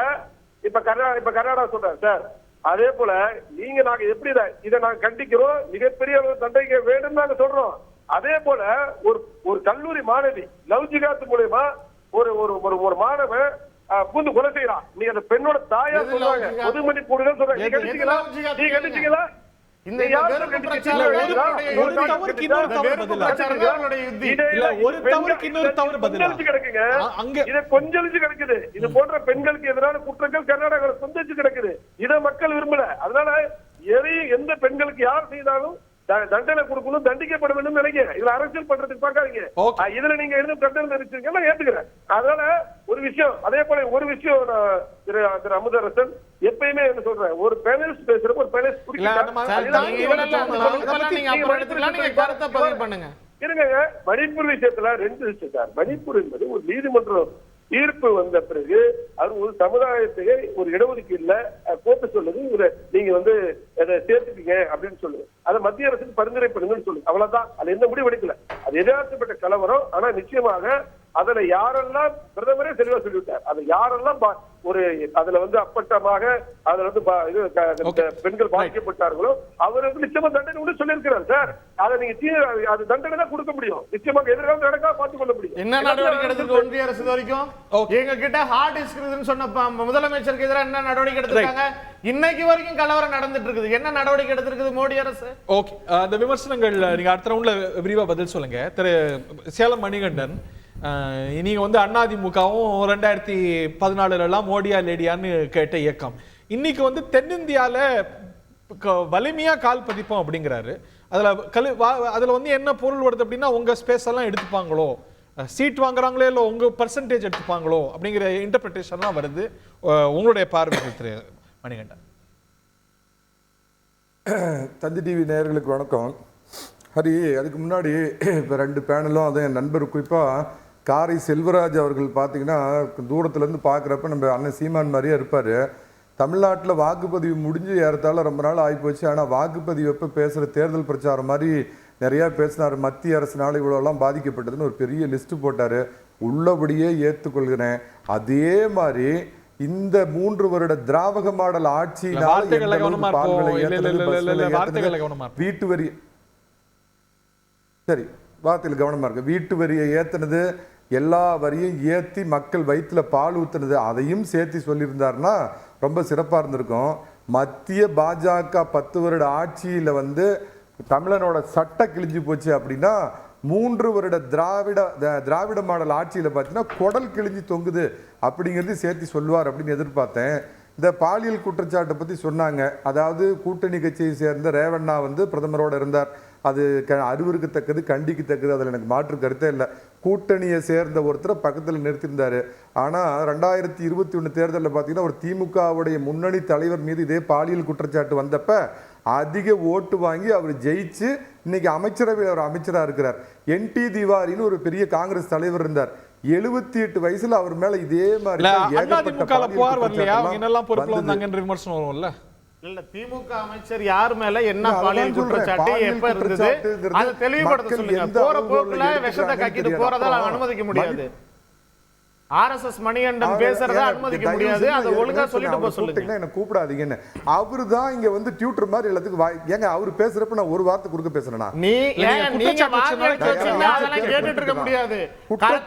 இப்ப கர்நாடகா சொல்றேன் சார். அதே போல நீங்க நாங்க எப்படி இதை நாங்க கண்டிக்கிறோம், மிகப்பெரிய அளவு தண்டனை வேண்டும் நாங்க சொல்றோம். அதே போல ஒரு கல்லூரி மாணவி லவ் ஜிகாத் மூலமா ஒரு மாணவன் பூந்து கொலை செய்யறான். நீ அந்த பெண்ணோட தாயா சொல்றாங்க, பொது மன்னிப்பு சொல்றாங்க. நீ கண்டிச்சீங்களா? கொஞ்சலிச்சு கிடக்குது. இது போன்ற பெண்களுக்கு எதிரான குற்றங்கள் கர்நாடகா கொந்தளிச்சு கிடக்குது. இதை மக்கள் விரும்பல. அதனால எந்த பெண்களுக்கு யார் செய்தாலும் தண்டனை கொடுக்கணும், தண்டிக்கப்பட வேண்டும் நினைக்கிறேன். இதுல அரசியல் பண்றதுக்கு பார்க்காதீங்க. இதுல நீங்க எழுதும் கண்டனம் தெரிவிச்சிருக்கீங்க, ஏத்துக்கிறேன். அதனால ஒரு விஷயம், அதே போல ஒரு விஷயம் திரு அமுதரசன் எப்பயுமே என்ன சொல்றேன், ஒரு பேனலிஸ்ட் பேசுறப்ப ஒரு பேனலிஸ்ட் இருங்க. மணிப்பூர் விஷயத்துல 2 விஷயம் சார். மணிப்பூர் என்பது ஒரு நீதிமன்றம் தீர்ப்பு வந்த பிறகு அது ஒரு சமுதாயத்தை ஒரு இடஒதுக்கீடுல கோர்ட்டு சொல்லுது, நீங்க வந்து அதை சேர்த்துப்பீங்க அப்படின்னு சொல்லுது. அதை மத்திய அரசுக்கு பரிந்துரை பண்ணுங்கன்னு சொல்லுது. அவ்வளவுதான். அது எந்த முடிவு எடுக்கல. அது எதிர்பார்க்கப்பட்ட கலவரம். ஆனா நிச்சயமாக அதுல யாரெல்லாம் பிரதமரே தெளிவா சொல்லிவிட்டார், அது யாரெல்லாம் அதுல வந்து அப்பட்டமாக அதுல வந்து பெண்கள் பாதிக்கப்பட்டார்களோ அவருக்கு நிச்சயமா தண்டனை உண்டு சொல்லியிருக்கிறார் சார். அதை நீங்க அது தண்டனை தான் கொடுக்க முடியும். நிச்சயமாக எதிர்காலம் நடக்காம பார்த்துக் கொள்ள முடியும். என்ன நடவடிக்கை எடுத்திருக்கு ஒன்றிய அரசு வரைக்கும்? எங்க கிட்ட ஹார்ட் டிஸ்க் சொன்ன முதலமைச்சருக்கு எதிராக என்ன நடவடிக்கை எடுத்திருக்காங்க? இன்னைக்கு வரைக்கும் கலவரம் நடந்துட்டு இருக்குது. என்ன நடவடிக்கை எடுத்திருக்குது மோடி அரசு? ஓகே, அந்த விமர்சனங்கள் நீங்க அடுத்த ரவுண்ட்ல விரிவா பதில் சொல்லுங்க. திரு சேலம் மணிகண்டன், நீங்க வந்து அதிமுகவும் 2014 மோடியா லேடியான்னு கேட்ட இயக்கம் இன்னைக்கு வந்து தென்னிந்தியால வலிமையா கால் பதிப்போம் அப்படிங்கிறாரு. அதுல வந்து என்ன பொருள் வருது அப்படின்னா, உங்க ஸ்பேஸ் எல்லாம் எடுத்துப்பாங்களோ, சீட் வாங்குறாங்களோ இல்ல உங்க பர்சன்டேஜ் எடுத்துப்பாங்களோ அப்படிங்கிற இன்டர்பிரேஷன்லாம் வருது. உங்களுடைய பார்வை திரு மணிகண்டன். தந்தி டிவி நேயர்களுக்கு வணக்கம். ஹரி, அதுக்கு முன்னாடி இப்போ 2 பேனலும் அதை என் நண்பர் குறிப்பாக காரை செல்வராஜ் அவர்கள் பார்த்தீங்கன்னா தூரத்துலேருந்து பார்க்குறப்ப நம்ம அண்ணன் சீமான் மாதிரியே இருப்பார். தமிழ்நாட்டில் வாக்குப்பதிவு முடிஞ்சு ஏறத்தால ரொம்ப நாள் ஆகிப்போச்சு. ஆனால் வாக்குப்பதிவு எப்போ பேசுகிற தேர்தல் பிரச்சாரம் மாதிரி நிறையா பேசினார். மத்திய அரசுனால இவ்வளோலாம் பாதிக்கப்பட்டதுன்னு ஒரு பெரிய லிஸ்ட்டு போட்டார். உள்ளபடியே ஏற்றுக்கொள்கிறேன். அதே மாதிரி இந்த 3 வருட திராவக மாடல் ஆட்சியினால் வீட்டு வரி, சரி வார்த்தையில் கவனமா இருக்கு, வீட்டு வரியை ஏத்துனது, எல்லா வரியும் ஏற்றி மக்கள் வயிற்றுல பால் ஊத்துனது, அதையும் சேர்த்து சொல்லியிருந்தாருன்னா ரொம்ப சிறப்பாக இருந்திருக்கும். மத்திய பாஜக 10 வருட ஆட்சியில் வந்து தமிழனோட சட்டை கிழிஞ்சு போச்சு அப்படின்னா 3 வருட திராவிட மாடல் ஆட்சியில் பார்த்தீங்கன்னா குடல் கிழிஞ்சி தொங்குது அப்படிங்கிறது சேர்த்து சொல்லுவார் அப்படின்னு எதிர்பார்த்தேன். இந்த பாலியல் குற்றச்சாட்டை பற்றி சொன்னாங்க. அதாவது கூட்டணி கட்சியை சேர்ந்த ரேவண்ணா வந்து பிரதமரோடு இருந்தார். அது அறிவுறுக்கத்தக்கது, கண்டிக்கத்தக்கது, அதில் எனக்கு மாற்று கருத்தே இல்லை. கூட்டணியை சேர்ந்த ஒருத்தரை பக்கத்தில் நிறுத்தியிருந்தார். ஆனால் 2021 தேர்தலில் பார்த்தீங்கன்னா ஒரு திமுகவுடைய முன்னணி தலைவர் மீது இதே பாலியல் குற்றச்சாட்டு வந்தப்ப அதிக ஓட்டு வாங்கி அவர் ஜெயிச்சு இன்னைக்கு அமைச்சரவையில் அவர் அமைச்சராக இருக்கிறார். NT திவாரின்னு ஒரு பெரிய காங்கிரஸ் தலைவர் இருந்தார். 78 வயசுல அவர் மேல இதே மாதிரி இல்ல திமுக அமைச்சர் யார் மேல என்ன பாலியல் குற்றச்சாட்டு எப்ப இருந்தது அதை தெளிவுபடுத்த சொல்லுங்க. போற போக்குல விஷத்தை கக்கிட்டு போறதால அனுமதிக்க முடியாது. RSS மணிகண்டன் பேசுறத அனுமதிக்க முடியாது. அதை ஒழுங்கா சொல்லிட்டு போக சொல்லுங்க. என்ன கூப்பிடாதீங்கன்னு அவரு தான் இங்க வந்து டியூட்டர் மாதிரி எல்லாத்துக்கும் ஏங்க அவர் பேசுறப்ப நான் ஒரு வார்த்தை குறுக்க பேசுறேனா? நீங்க அதெல்லாம் கேட்டுட்டு இருக்க முடியாது.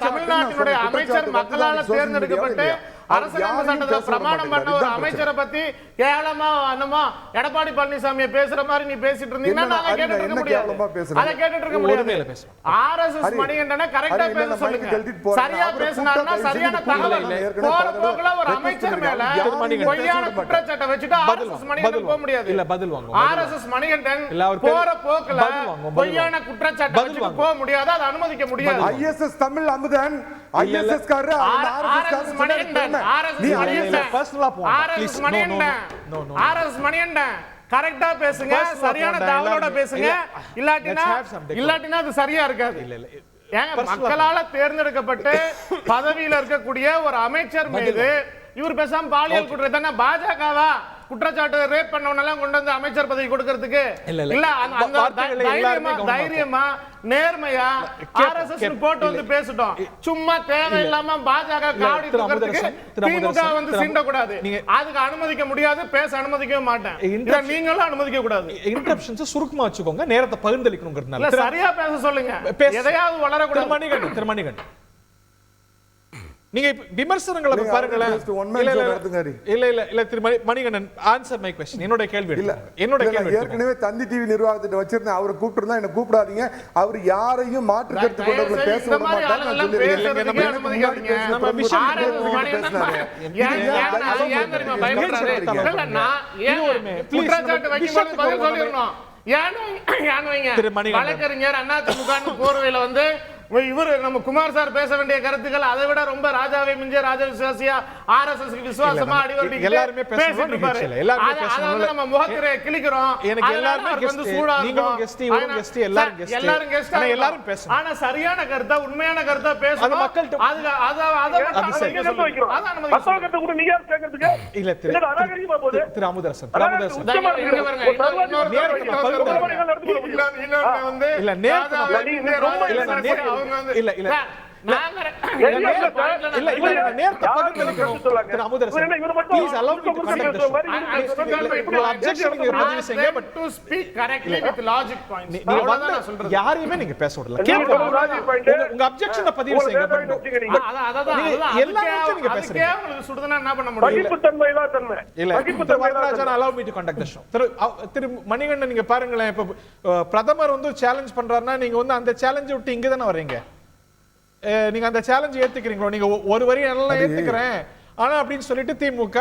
தமிழ்நாட்டினுடைய அமைச்சர் மக்களால தேர்ந்தெடுக்கப்பட்டு அரசியலமைப்பு சட்டத்துல பிரமாணம் பண்ண ஒரு அமைச்சரை பத்தி கேவலமா அண்ணமா எடப்பாடி பழனிசாமியை பேசுற மாதிரி நீ பேசிட்டு இருந்தீங்கன்னா நாங்க கேட்டுட்டு இருக்க முடியாது. அதை கேட்டுட்டு இருக்க முடியாது. RSS மணிகண்டனை கரெக்டா பேச சொல்லுங்க. சரியா பேசினாருன்னா சரியான தகவல். போற போக்குல ஒரு அமைச்சர் மேல பொய்யான குற்றச்சாட்டை வச்சுட்டு RSS மணிகண்டன் போக முடியாது. இல்ல பதில் வாங்க. RSS மணிகண்டன் போற போக்குல பொய்யான குற்றச்சாட்டை வச்சுட்டு போக முடியாது. அதை அனுமதிக்க முடியாது. ISS Tamil Amudhan ISS காரர் RSS Manikandan கரெக்டா பேசுங்க, சரியான தகவலோட பேசுங்க. இல்லாட்டினா அது சரியா இருக்காது. மக்களால தேர்ந்தெடுக்கப்பட்டு பதவியில் இருக்கக்கூடிய ஒரு அமைச்சர் மீது இவர் பேசாம பாலியல் குற்றத்தை பாஜகவா குற்றச்சாட்டு ரேப் பண்ணவனெல்லாம் கொண்டு வந்து அமைச்சர் பதவி கொடுக்கிறதுக்கு இல்ல தைரியமா நேர்மையா RSS போட்டு வந்து பேசிட்டோம். சும்மா தேவையில்லாம பாஜக காவடி தூக்குறதுக்கு திமுக வந்து சீண்ட கூடாது. அதுக்கு அனுமதிக்க முடியாது, பேச அனுமதிக்கவே மாட்டேன். இத நீங்களும் அனுமதிக்க கூடாது. இன்டரப்ஷன்ஸ் சுருக்கமா வச்சுக்கோங்க, நேரத்தை பகிர்ந்தளிக்கணும்ங்கிறதுனால சரியா பேச சொல்லுங்க. எதையாவது வளரக்கூடாது. திருமணிகண்டன் நீங்க விமர்சனங்களை பாருங்களேன். இல்ல மணிகண்டன் ஆன்சர் மை क्वेश्चन. என்னோட கேள்வி ஏற்கனவே தந்தி டிவி நிர்வாகத்தை வச்சிருந்தேன். அவரை கூப்பிட்டுருந்தா என்ன கூப்பிடாதீங்க. அவர் யாரையும் மாற்று கருத்து கொண்டவர்களை பேச விட மாட்டார். வழக்கறிஞர் அதிமுக போர்வையில வந்து இவர் நம்ம குமார் சார் பேச வேண்டிய கருத்துக்கள் அதை விட ரொம்ப ராஜாவை மிஞ்ச ராஜ விசுவாசியா RSS விசுவாசமா அடிவரடி எல்லாரும் பேசிட்டு இருப்பாரு. அத நம்ம முகத்திரை கிளிக்கிறோம். எனக்கு எல்லாரும் வந்து சூடா நீங்களும் கெஸ்ட் இவரும் கெஸ்ட் எல்லாரும் கெஸ்ட் எல்லாரும் பேசுங்க. ஆனா சரியான கருத்தா உண்மையான கருத்தா பேசணும். அத மத்தவங்க கூட நீங்க கேக்குறதுக்கு இல்ல திரு அமுதரசன் இல்ல இல்ல இல்ல யாரையுமே நீங்க பேச விடல. உங்க அப்ஜெக்ஷனை பதிவு செய்யுங்க. திரு மணிகண்டன் நீங்க பாருங்களேன், இப்ப பிரதமர் வந்து சேலஞ்ச் பண்றாருன்னா நீங்க வந்து அந்த சேலஞ்சை விட்டு இங்க தானே வர்றீங்க. நீங்க அந்த சேலஞ்ச் ஏத்துக்கிறீங்களோ? நீங்க ஒரு வரி நல்லா ஏத்துக்கிறேன் ஆனா அப்படின்னு சொல்லிட்டு திமுக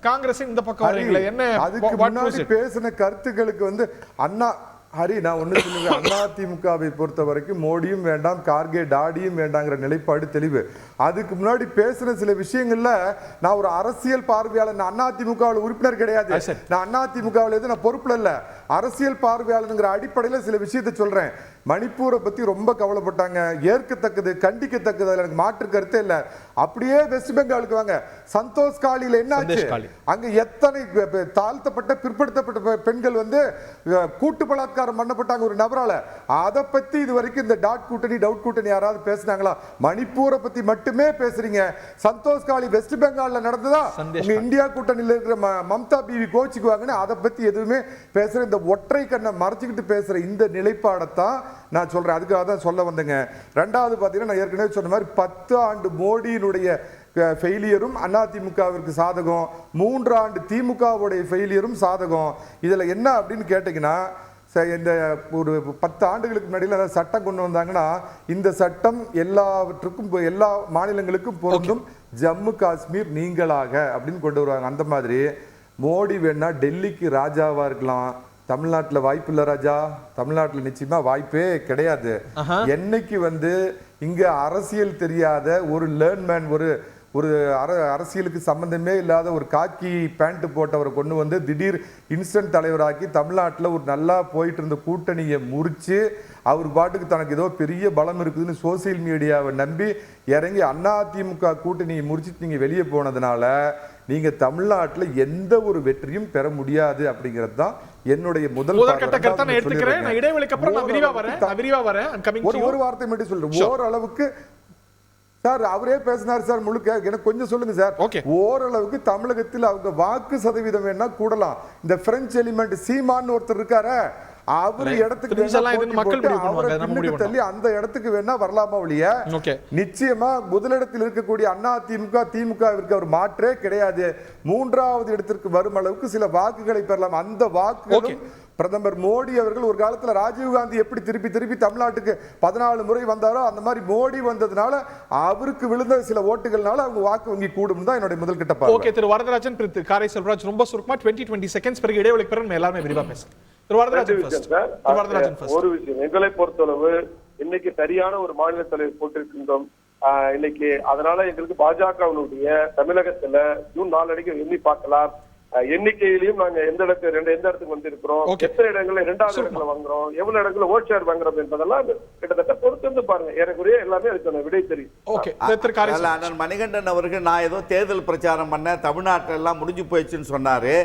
காங்கிரஸ் இந்த பக்கம் வரீங்களே என்ன? அதுக்கு முன்னாடி பேசின கருத்துக்களுக்கு வந்து அண்ணா ஹரி நான் ஒண்ணு சொல்லுவேன். அதிமுகவை பொறுத்த வரைக்கும் மோடியும் வேண்டாம், கார்கே டாடியும் வேண்டாங்கிற நிலைப்பாடு தெளிவு. அதுக்கு முன்னாடி பேசுற சில விஷயங்கள்ல நான் ஒரு அரசியல் பார்வையாளர், நான் அதிமுகவில் உறுப்பினர் கிடையாது, நான் அதிமுகவில் எது நான் பொறுப்புல இல்ல, அரசியல் பார்வையாளர்ங்கிற அடிப்படையில் சில விஷயத்தை சொல்றேன். மணிப்பூரை பத்தி ரொம்ப கவலைப்பட்டாங்க, ஏற்கத்தக்கது, கண்டிக்கத்தக்கது, அதில் எனக்கு மாற்று கருத்தே இல்லை. அப்படியே வெஸ்ட் பெங்காலுக்கு வாங்க, சந்தோஷ் காலியில் என்ன ஆச்சு? அங்க எத்தனை தாழ்த்தப்பட்ட பிற்படுத்தப்பட்ட பெண்கள் வந்து கூட்டு பலாத்காரம் பண்ணப்பட்டாங்க ஒரு நபரால. அதை பத்தி இது வரைக்கும் இந்த டாட் கூட்டணி டவுட் கூட்டணி யாராவது பேசினாங்களா? மணிப்பூரை பத்தி மட்டுமே பேசுறீங்க. சந்தோஷ் காலி வெஸ்ட் பெங்கால்ல நடந்ததா? உங்க இந்தியா கூட்டணியில் இருக்கிற மம்தா பிவி கோச்சுக்குவாங்கன்னு அதை பத்தி எதுவுமே பேசுற இந்த ஒற்றை கண்ணை மறைச்சிக்கிட்டு பேசுற இந்த நிலைப்பாடத்தான் நான் சொல்றேன். அதுக்காக தான் சொல்ல வந்தேங்க. ரெண்டாவது பாத்தீங்கன்னா நான் ஏற்கனவே சொன்ன மாதிரி 10 ஆண்டு மோடியினுடைய ஃபெயிலியரும் அதிமுகவிற்கு சாதகம், 3 ஆண்டு திமுகவுடைய ஃபெயிலியரும் சாதகம். இதுல என்ன அப்படின்னு கேட்டீங்கன்னா இந்த ஒரு 10 ஆண்டுகளுக்கு முன்னாடியில் அதாவது சட்டம் கொண்டு வந்தாங்கன்னா இந்த சட்டம் எல்லாவற்றுக்கும் எல்லா மாநிலங்களுக்கும் பொருந்தும், ஜம்மு காஷ்மீர் நீங்களாக அப்படின்னு கொண்டு வருவாங்க. அந்த மாதிரி மோடி வேணா டெல்லிக்கு ராஜாவா இருக்கலாம், தமிழ்நாட்டில் வாய்ப்பு இல்லை ராஜா, தமிழ்நாட்டில் நிச்சயமா வாய்ப்பே கிடையாது. என்னைக்கு இங்க அரசியல் தெரியாத ஒரு லேர்ன்மேன், ஒரு அரசியலுக்கு சம்பந்தமே இல்லாத ஒரு காக்கி பேண்ட் போட்டவரை கொண்டு திடீர் இன்ஸ்டன்ட் தலைவராக்கி தமிழ்நாட்டில் ஒரு நல்லா போயிட்டு இருந்த கூட்டணியை முறிச்சு அவர் பாட்டுக்கு தனக்கு ஏதோ பெரிய பலம் இருக்குதுன்னு சோசியல் மீடியாவை நம்பி இறங்கி அதிமுக கூட்டணியை முறிச்சிட்டு நீங்க வெளியே போனதுனால நீங்க தமிழ்நாட்டில் எந்த ஒரு வெற்றியும் பெற முடியாது அப்படிங்கிறது தான் என்னுடைய முதல் ஒரு வார்த்தை மட்டும் சொல்றேன். ஓரளவுக்கு சார் அவரே பேசினார் சார், முழுக்க எனக்கு கொஞ்சம் சொல்லுங்க சார். ஓரளவுக்கு தமிழகத்தில் அவங்க வாக்கு சதவீதம் வேணா கூடலாம். இந்த பிரெஞ்சு எலிமெண்ட் சீமான் ஒருத்தர் இருக்காரு, அவரு இடத்துக்கு தள்ளி அந்த இடத்துக்கு வேணா வரலாமா ஒழிய நிச்சயமா முதலிடத்தில் இருக்கக்கூடிய அதிமுக திமுகவிற்கு அவர் மாற்றே கிடையாது. 3வது இடத்திற்கு வரும் அளவுக்கு சில வாக்குகளை பெறலாம். அந்த வாக்குகளும் பிரதமர் மோடி அவர்கள் ஒரு காலத்துல ராஜீவ்காந்தி எப்படி திருப்பி தமிழ்நாட்டுக்கு 14 முறை வந்தாரோ அந்த மாதிரி மோடி வந்ததுனால அவருக்கு விழுந்த சில ஓட்டுகள்னால அவங்க வாக்கு வங்கி கூடும் தான் என்னுடைய முதல் கட்ட பார்வை. ஓகே, திரு வரதராஜன், காரை செல்வராஜ், ரொம்ப சுருக்கமா 20 செகண்ட்ஸ் பிறகு இடைவெளிக்கு பிறகு எல்லாரும் விரிவா பேசலாம். ஒரு விஷயம் எங்களை பொறுத்தளவு இன்னைக்கு சரியான ஒரு மாநில தலைவர் போட்டிருக்கின்றோம் இன்னைக்கு. அதனால எங்களுக்கு பாஜகவினுடைய தமிழகத்துல ஜூன் 4 அன்னைக்கு எண்ணி பார்க்கலாம். எண்ணிக்கையிலையும் நாங்க எந்த இடத்துக்கு வந்திருக்கிறோம், எத்தனை இடங்கள்ல 2வது இடத்துல வாங்குறோம், எவ்வளவு இடங்கள்ல ஓட் ஷேர் வாங்குறோம் என்பதெல்லாம் கிட்டத்தட்ட பொறுத்து பாருங்க. ஏறக்குறைய எல்லாமே அதுக்கான விடை தெரியும். மணிகண்டன் அவர்கள் நான் ஏதோ தேர்தல் பிரச்சாரம் பண்ண தமிழ்நாட்டில் எல்லாம் முடிஞ்சு போயிடுச்சுன்னு சொன்னாரு.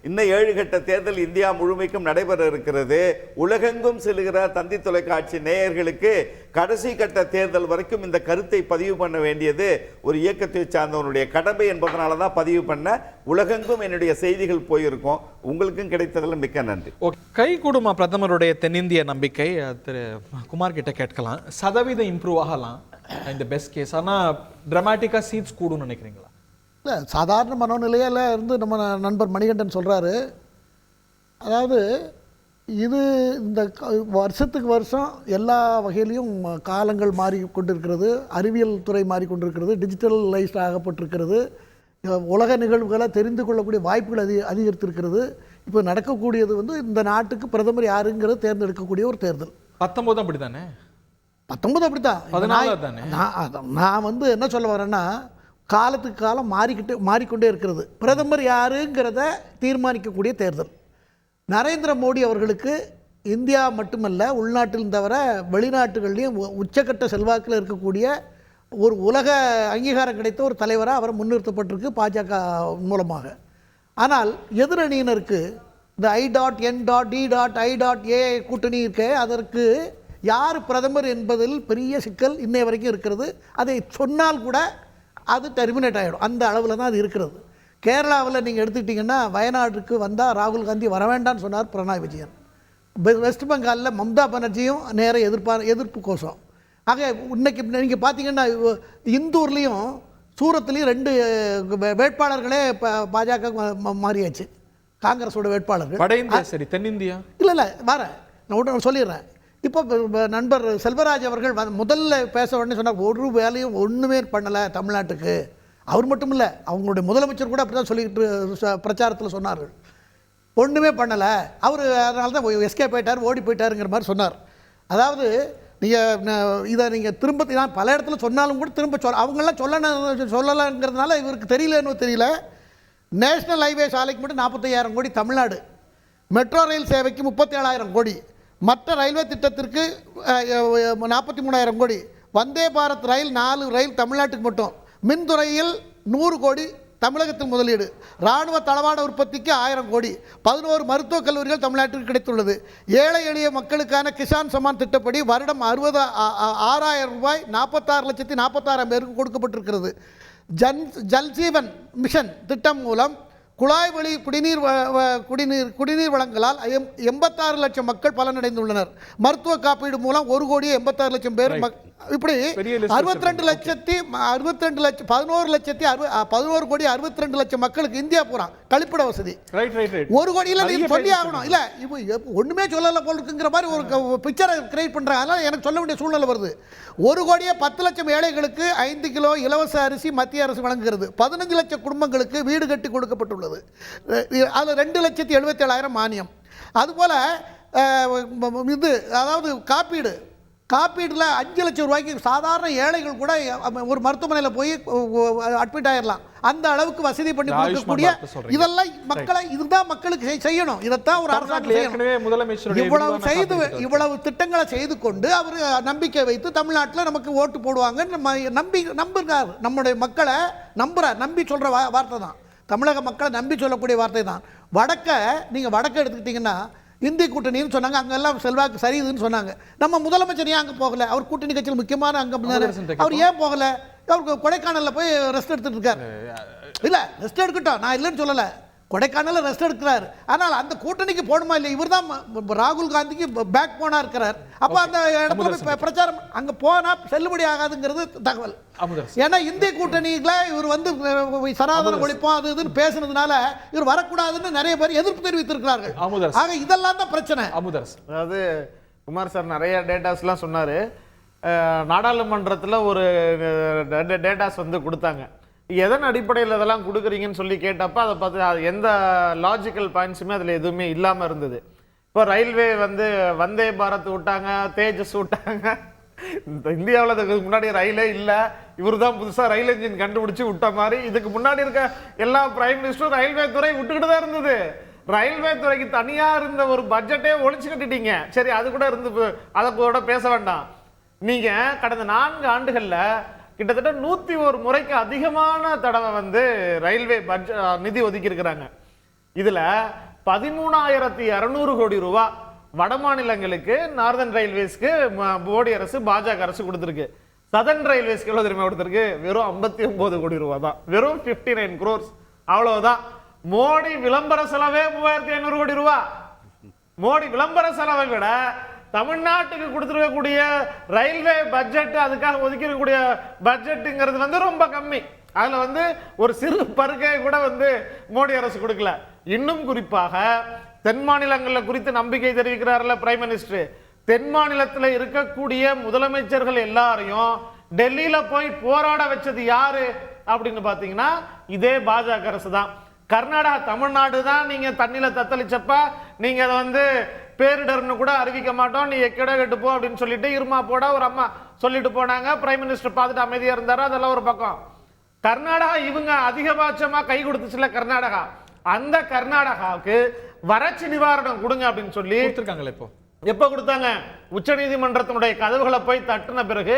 இன்னும் 7 கட்ட தேர்தல் இந்தியா முழுமைக்கும் நடைபெற இருக்கிறது. உலகெங்கும் செல்கிற தந்தி தொலைக்காட்சி நேயர்களுக்கு கடைசி கட்ட தேர்தல் வரைக்கும் இந்த கருத்தை பதிவு பண்ண வேண்டியது ஒரு இயக்கத்தை சார்ந்தவனுடைய கடமை என்பதனால தான் பதிவு பண்ண. உலகெங்கும் என்னுடைய செய்திகள் போயிருக்கும், உங்களுக்கும் கிடைத்ததில் மிக்க நன்றி. கை கூடுமா பிரதமருடைய தென்னிந்திய நம்பிக்கை? திரு குமார் கிட்ட கேட்கலாம். சதவீதம் இம்ப்ரூவ் ஆகலாம் இந்த பெஸ்ட் கேஸ், ஆனால் டிராமாட்டிக்கா சீட்ஸ் கூடும்னு நினைக்கிறீங்களா? இல்லை, சாதாரண மனோநிலையில் இருந்து நம்ம நண்பர் மணிகண்டன் சொல்கிறாரு. அதாவது இது இந்த வருஷத்துக்கு வருஷம் எல்லா வகையிலையும் காலங்கள் மாறிக்கொண்டிருக்கிறது, அறிவியல் துறை மாறிக்கொண்டிருக்கிறது, டிஜிட்டலைஸ்ட் ஆகப்பட்டிருக்கிறது, உலக நிகழ்வுகளை தெரிந்து கொள்ளக்கூடிய வாய்ப்புகள் அதிகரித்திருக்கிறது. இப்போ நடக்கக்கூடியது இந்த நாட்டுக்கு பிரதமர் யாருங்கிறது தேர்ந்தெடுக்கக்கூடிய ஒரு தேர்தல். 19 அப்படி தானே? 19 அப்படி தான். நான் என்ன சொல்ல வரேன்னா, காலத்துக்கு காலம் மாறிக்கொண்டே இருக்கிறது. பிரதமர் யாருங்கிறத தீர்மானிக்கக்கூடிய தேர்தல். நரேந்திர மோடி அவர்களுக்கு இந்தியா மட்டுமல்ல, உள்நாட்டில் தவிர வெளிநாட்டுகள்லையும் உச்சக்கட்ட செல்வாக்கில் இருக்கக்கூடிய ஒரு உலக அங்கீகாரம் கிடைத்த ஒரு தலைவராக அவரை முன்னிறுத்தப்பட்டிருக்கு பாஜக மூலமாக. ஆனால் எதிரணியினருக்கு இந்த I.N.D.I.A கூட்டணி இருக்க, அதற்கு யார் பிரதமர் என்பதில் பெரிய சிக்கல் இன்னைய வரைக்கும் இருக்கிறது. அதை சொன்னால் கூட அது டெர்மினேட் ஆகிடும். அந்த அளவில் தான் அது இருக்கிறது. கேரளாவில் நீங்கள் எடுத்துக்கிட்டிங்கன்னா வயநாடுக்கு வந்தால் ராகுல் காந்தி வர வேண்டாம்னு சொன்னார் பினராயி விஜயன். வெஸ்ட் பெங்காலில் மம்தா பானர்ஜியும் நேர எதிர்ப்பு கோஷம். ஆக இன்னைக்கு நீங்கள் பார்த்தீங்கன்னா இந்தூர்லேயும் சூரத்துலேயும் 2 வேட்பாளர்களே பாஜக மாறியாச்சு, காங்கிரஸோட வேட்பாளர்கள். சரி, தென்னிந்தியா இல்லை வரேன், நான் உடனே சொல்லிடுறேன். இப்போ நண்பர் செல்வராஜ் அவர்கள் முதல்ல பேச உடனே சொன்னார், ஒரு வேலையும் ஒன்றுமே பண்ணலை தமிழ்நாட்டுக்கு. அவர் மட்டும் இல்லை, அவங்களுடைய முதலமைச்சர் கூட அப்படி தான் சொல்லிக்கிட்டு பிரச்சாரத்தில் சொன்னார்கள், ஒன்றுமே பண்ணலை அவர், அதனால தான் எஸ்கேப் போயிட்டார், ஓடி போயிட்டாருங்கிற மாதிரி சொன்னார். அதாவது இதை நீங்கள் திரும்ப நான் பல இடத்துல சொன்னாலும் கூட திரும்ப அவங்களாம் சொல்லலைங்கிறதுனால இவருக்கு தெரியலன்னு தெரியல. நேஷனல் ஹைவே சாலைக்கு மட்டும் 45,000 கோடி தமிழ்நாடு, மெட்ரோ ரயில் சேவைக்கு 37,000 கோடி, மற்ற ரயில்வே திட்டத்திற்கு 43,000 கோடி, வந்தே பாரத் ரயில் 4 ரயில் தமிழ்நாட்டுக்கு மட்டும், மின்துறையில் 100 கோடி தமிழகத்தில் முதலீடு, இராணுவ தளவாட உற்பத்திக்கு 1000 கோடி, 11 மருத்துவக் கல்லூரிகள் தமிழ்நாட்டிற்கு கிடைத்துள்ளது. ஏழை எளிய மக்களுக்கான கிசான் சமான் திட்டப்படி வருடம் 6,000 ரூபாய் 46,46,000 பேருக்கு கொடுக்கப்பட்டிருக்கிறது. ஜல்ஜீவன் மிஷன் திட்டம் மூலம் குழாய் வழி குடிநீர் வழங்கலால் 86 லட்சம் மக்கள் பலனடைந்துள்ளனர். மருத்துவ காப்பீடு மூலம் 1,86,00,000 பேர் இப்படி பெரிய list 11 கோடி 62 லட்சம் மக்களுக்கு இந்தியா பூரா கழிப்பிட வசதி. ரைட் 1 கோடி இல்ல நீங்க சொல்லி ஆகணும். இல்ல ஒண்ணுமே சொல்லல போல இருக்குங்கிற மாதிரி ஒரு பிக்சரை கிரியேட் பண்றாங்க. அதனால எனக்கு சொல்ல வேண்டிய சூழ்நிலை வருது. 1 கோடியே 10 லட்சம் ஏழைகளுக்கு 5 கிலோ இலவச அரிசி மத்திய அரசு வழங்குகிறது. 15 லட்சம் குடும்பங்களுக்கு வீடு கட்டி கொடுக்கப்பட்டுள்ளது. அதுல 2,77,000 மானியம். அதுபோல இது அதாவது காப்பீடுல 5 லட்சம் ரூபாய்க்கு சாதாரண ஏழைகள் கூட ஒரு மருத்துவமனையில் போய் அட்மிட் ஆயிடலாம். அந்த அளவுக்கு வசதி பண்ணி கொடுக்கக்கூடிய இதெல்லாம் இதுதான் மக்களுக்கு செய்யணும். இதைத்தான் ஒரு அரசாங்கம் செய்யணும். இவ்வளவு திட்டங்களை செய்து கொண்டு அவர் நம்பிக்கை வைத்து தமிழ்நாட்டில் நமக்கு ஓட்டு போடுவாங்கன்னு நம்புகிறார். நம்முடைய மக்களை நம்பி சொல்ற வார்த்தை தான், தமிழக மக்களை நம்பி சொல்லக்கூடிய வார்த்தை தான். நீங்க வடக்க எடுத்துக்கிட்டீங்கன்னா இந்தி கூட்டணின்னு சொன்னாங்க, அங்கெல்லாம் செல்வாக்கு சரியுதுன்னு சொன்னாங்க. நம்ம முதலமைச்சர் ஏன் அங்கே போகல? அவர் கூட்டணி கட்சியில் முக்கியமான அங்கம். அவர் ஏன் போகல? அவருக்கு கொடைக்கானலில் போய் ரெஸ்ட் எடுத்துட்டு இருக்காரு. இல்லை ரெஸ்ட் எடுக்கட்டும், நான் இல்லைன்னு சொல்லலை, கொடைக்கானலில் ரெஸ்ட் எடுக்கிறார். ஆனால் அந்த கூட்டணிக்கு போடுமா இல்லை? இவர் தான் ராகுல் காந்திக்கு பேக் போனா இருக்கிறார். அப்போ அந்த இடத்துல பிரச்சாரம் அங்கே போனால் செல்லுபடி ஆகாதுங்கிறது தகவல். ஏன்னா இந்திய கூட்டணிகளை இவர் வந்து சனாதன ஒழிப்போம் அது இதுன்னு பேசுனதுனால இவர் வரக்கூடாதுன்னு நிறைய பேர் எதிர்ப்பு தெரிவித்திருக்கிறார்கள். ஆக இதெல்லாம் தான் பிரச்சனை. அதாவது குமார் சார் நிறைய டேட்டாஸ்லாம் சொன்னார். நாடாளுமன்றத்தில் ஒரு டேட்டாஸ் வந்து கொடுத்தாங்க. எதன் அடிப்படையில் இதெல்லாம் கொடுக்குறீங்கன்னு சொல்லி கேட்டப்போ அதை பார்த்து அது எந்த லாஜிக்கல் பாயிண்ட்ஸுமே அதில் எதுவுமே இல்லாமல் இருந்தது. இப்போ ரயில்வே வந்து வந்தே பாரத் விட்டாங்க, தேஜஸ் விட்டாங்க. இந்தியாவில் அதுக்கு முன்னாடி ரயிலே இல்லை, இவர் தான் புதுசாக ரயில் என்ஜின் கண்டுபிடிச்சி விட்ட மாதிரி இதுக்கு முன்னாடி இருக்க எல்லா பிரைம் மினிஸ்டரும் ரயில்வே துறை விட்டுக்கிட்டு தான் இருந்தது. ரயில்வே துறைக்கு தனியாக இருந்த ஒரு பட்ஜெட்டே ஒழிச்சு கட்டிட்டீங்க. சரி, அது கூட இருந்து அதை கூட பேச வேண்டாம். நீங்கள் கடந்த 4 ஆண்டுகளில் கிட்டத்தட்ட 101 முறைக்கு அதிகமான தடவை வந்து ரயில்வே நிதி ஒதுக்கி இருக்கிறாங்க. இதுல 13,200 கோடி ரூபாய் வட மாநிலங்களுக்கு நார்தன் ரயில்வேஸ்க்கு மோடி அரசு பாஜக அரசு கொடுத்திருக்கு. சதர்ன் ரயில்வேஸ்க்கு எவ்வளவு தெரியுமா கொடுத்திருக்கு? வெறும் 59 கோடி ரூபாய் தான், வெறும் 59 crores. அவ்வளவுதான். மோடி விளம்பர செலவே 3,500 கோடி ரூபாய். மோடி விளம்பர செலவை விட தமிழ்நாட்டுக்கு கொடுத்துருக்கக்கூடிய ரயில்வே பட்ஜெட், அதுக்காக ஒதுக்கக்கூடிய பட்ஜெட்டுங்கிறது வந்து ரொம்ப கம்மி. அதுல வந்து ஒரு சிறு பருக்கை கூட வந்து மோடி அரசு கொடுக்கல. இன்னும் குறிப்பாக தென் மாநிலங்களில் குறித்து நம்பிக்கை தெரிவிக்கிறார்ல பிரைம் மினிஸ்டர், தென் மாநிலத்தில் இருக்கக்கூடிய முதலமைச்சர்கள் எல்லாரையும் டெல்லியில போய் போராட வச்சது யாரு அப்படின்னு பாத்தீங்கன்னா இதே பாஜக அரசு தான். கர்நாடகா, தமிழ்நாடு தான் நீங்க தண்ணியில தத்தளிச்சப்ப நீங்க அதை வந்து பேரிடர்னு கூட அறிவிக்க மாட்டோம், நீ எக்கட கெட்டு போ அப்படின்னு சொல்லிட்டு இருமா போட ஒரு அம்மா சொல்லிட்டு போனாங்க. பிரைம் மினிஸ்டர் பார்த்துட்டு அமைதியா இருந்தாரு. அதெல்லாம் ஒரு பக்கம். கர்நாடகா இவங்க அதிகபட்சமா கை கொடுத்துச்சுல கர்நாடகா, அந்த கர்நாடகாவுக்கு வறட்சி நிவாரணம் கொடுங்க அப்படின்னு சொல்லி கொடுத்துருக்காங்களே. எப்ப கொடுத்தாங்க? உச்ச நீதிமன்றத்தினுடைய கதவுகளை போய் தட்டின பிறகு